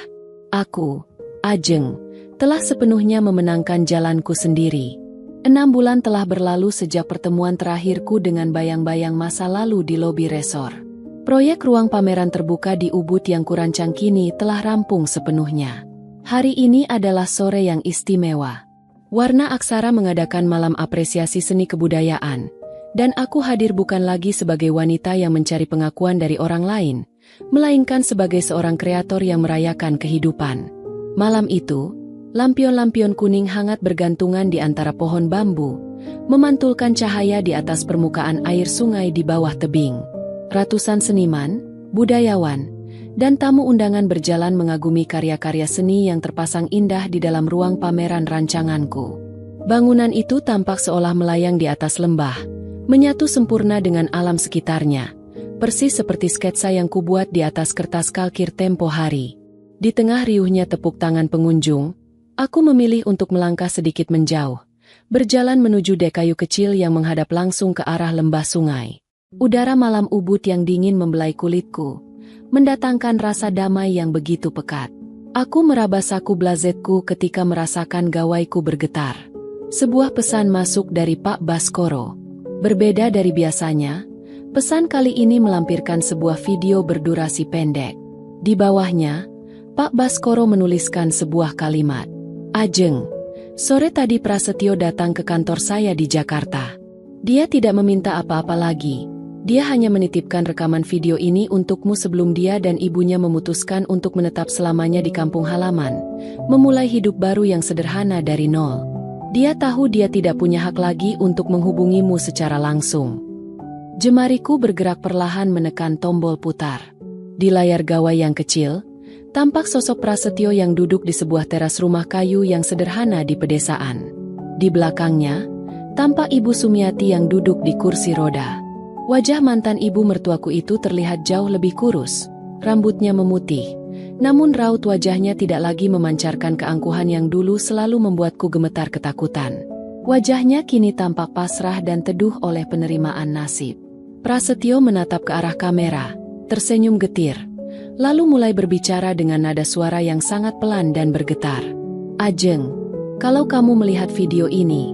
Aku, Ajeng, telah sepenuhnya memenangkan jalanku sendiri. 6 bulan telah berlalu sejak pertemuan terakhirku dengan bayang-bayang masa lalu di lobi resor. Proyek ruang pameran terbuka di Ubud yang kurancang kini telah rampung sepenuhnya. Hari ini adalah sore yang istimewa. Warna Aksara mengadakan malam apresiasi seni kebudayaan, dan aku hadir bukan lagi sebagai wanita yang mencari pengakuan dari orang lain, melainkan sebagai seorang kreator yang merayakan kehidupan. Malam itu, lampion-lampion kuning hangat bergantungan di antara pohon bambu, memantulkan cahaya di atas permukaan air sungai di bawah tebing. Ratusan seniman, budayawan, dan tamu undangan berjalan mengagumi karya-karya seni yang terpasang indah di dalam ruang pameran rancanganku. Bangunan itu tampak seolah melayang di atas lembah, menyatu sempurna dengan alam sekitarnya, persis seperti sketsa yang kubuat di atas kertas kalkir tempo hari. Di tengah riuhnya tepuk tangan pengunjung, aku memilih untuk melangkah sedikit menjauh, berjalan menuju dek kayu kecil yang menghadap langsung ke arah lembah sungai. Udara malam Ubud yang dingin membelai kulitku, mendatangkan rasa damai yang begitu pekat. Aku meraba saku blazetku ketika merasakan gawaiku bergetar. Sebuah pesan masuk dari Pak Baskoro. Berbeda dari biasanya, Pesan kali ini melampirkan sebuah video berdurasi pendek. Di bawahnya, Pak Baskoro menuliskan sebuah kalimat. Ajeng, sore tadi Prasetyo datang ke kantor saya di Jakarta. Dia tidak meminta apa-apa lagi. Dia hanya menitipkan rekaman video ini untukmu sebelum dia dan ibunya memutuskan untuk menetap selamanya di kampung halaman, memulai hidup baru yang sederhana dari nol. Dia tahu dia tidak punya hak lagi untuk menghubungimu secara langsung. Jemariku bergerak perlahan menekan tombol putar. Di layar gawai yang kecil, tampak sosok Prasetyo yang duduk di sebuah teras rumah kayu yang sederhana di pedesaan. Di belakangnya, tampak Ibu Sumiati yang duduk di kursi roda. Wajah mantan ibu mertuaku itu terlihat jauh lebih kurus, rambutnya memutih, namun raut wajahnya tidak lagi memancarkan keangkuhan yang dulu selalu membuatku gemetar ketakutan. Wajahnya kini tampak pasrah dan teduh oleh penerimaan nasib. Prasetyo menatap ke arah kamera, tersenyum getir, lalu mulai berbicara dengan nada suara yang sangat pelan dan bergetar. Ajeng, kalau kamu melihat video ini,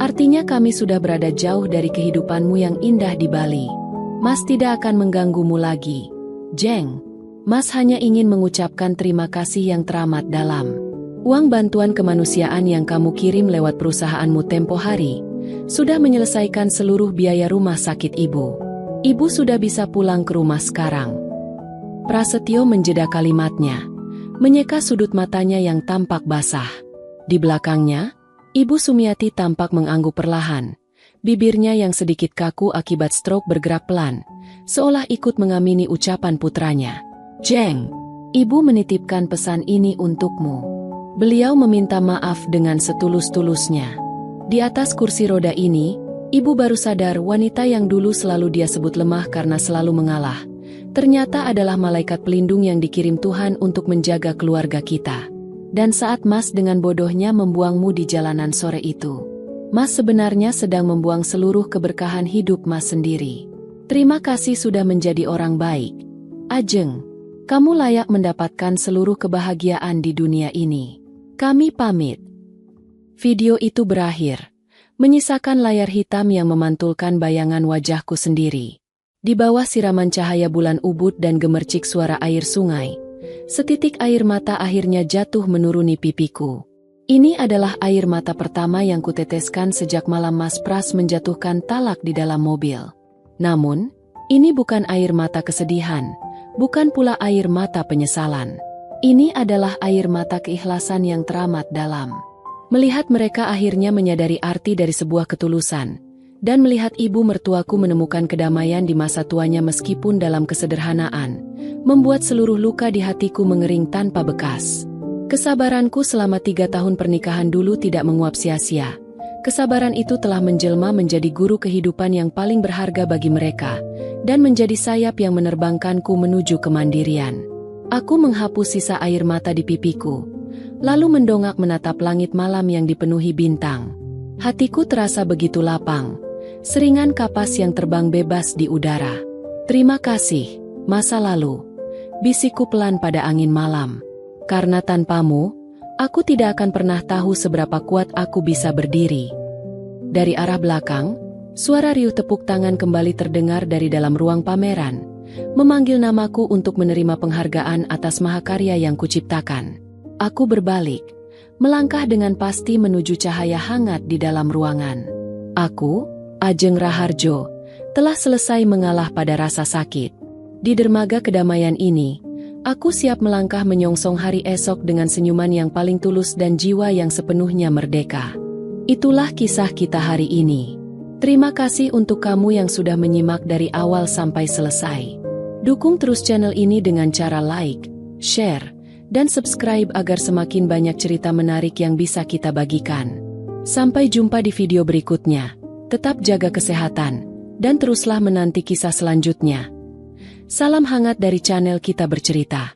artinya kami sudah berada jauh dari kehidupanmu yang indah di Bali. Mas tidak akan mengganggumu lagi. Jeng, Mas hanya ingin mengucapkan terima kasih yang teramat dalam. Uang bantuan kemanusiaan yang kamu kirim lewat perusahaanmu tempo hari sudah menyelesaikan seluruh biaya rumah sakit ibu. Ibu sudah bisa pulang ke rumah sekarang. Prasetyo menjeda kalimatnya, menyeka sudut matanya yang tampak basah. Di belakangnya, Ibu Sumiati tampak mengangguk perlahan. Bibirnya yang sedikit kaku akibat stroke bergerak pelan, seolah ikut mengamini ucapan putranya. Jeng, Ibu menitipkan pesan ini untukmu. Beliau meminta maaf dengan setulus-tulusnya. Di atas kursi roda ini, Ibu baru sadar wanita yang dulu selalu dia sebut lemah karena selalu mengalah, ternyata adalah malaikat pelindung yang dikirim Tuhan untuk menjaga keluarga kita. Dan saat Mas dengan bodohnya membuangmu di jalanan sore itu, Mas sebenarnya sedang membuang seluruh keberkahan hidup Mas sendiri. Terima kasih sudah menjadi orang baik. Ajeng, kamu layak mendapatkan seluruh kebahagiaan di dunia ini. Kami pamit. Video itu berakhir, menyisakan layar hitam yang memantulkan bayangan wajahku sendiri. Di bawah siraman cahaya bulan ubud dan gemercik suara air sungai, setitik air mata akhirnya jatuh menuruni pipiku. Ini adalah air mata pertama yang kuteteskan sejak malam Mas Pras menjatuhkan talak di dalam mobil. Namun, ini bukan air mata kesedihan, bukan pula air mata penyesalan. Ini adalah air mata keikhlasan yang teramat dalam. Melihat mereka akhirnya menyadari arti dari sebuah ketulusan, dan melihat ibu mertuaku menemukan kedamaian di masa tuanya meskipun dalam kesederhanaan, membuat seluruh luka di hatiku mengering tanpa bekas. Kesabaranku selama 3 tahun pernikahan dulu tidak menguap sia-sia. Kesabaran itu telah menjelma menjadi guru kehidupan yang paling berharga bagi mereka, dan menjadi sayap yang menerbangkanku menuju kemandirian. Aku menghapus sisa air mata di pipiku, lalu mendongak menatap langit malam yang dipenuhi bintang. Hatiku terasa begitu lapang, seringan kapas yang terbang bebas di udara. Terima kasih, masa lalu, bisikku pelan pada angin malam. Karena tanpamu, aku tidak akan pernah tahu seberapa kuat aku bisa berdiri. Dari arah belakang, suara riuh tepuk tangan kembali terdengar dari dalam ruang pameran, memanggil namaku untuk menerima penghargaan atas mahakarya yang kuciptakan. Aku berbalik, melangkah dengan pasti menuju cahaya hangat di dalam ruangan. Aku, Ajeng Raharjo, telah selesai mengalah pada rasa sakit. Di dermaga kedamaian ini, aku siap melangkah menyongsong hari esok dengan senyuman yang paling tulus dan jiwa yang sepenuhnya merdeka. Itulah kisah kita hari ini. Terima kasih untuk kamu yang sudah menyimak dari awal sampai selesai. Dukung terus channel ini dengan cara like, share, dan subscribe agar semakin banyak cerita menarik yang bisa kita bagikan. Sampai jumpa di video berikutnya. Tetap jaga kesehatan, dan teruslah menanti kisah selanjutnya. Salam hangat dari channel Kita Bercerita.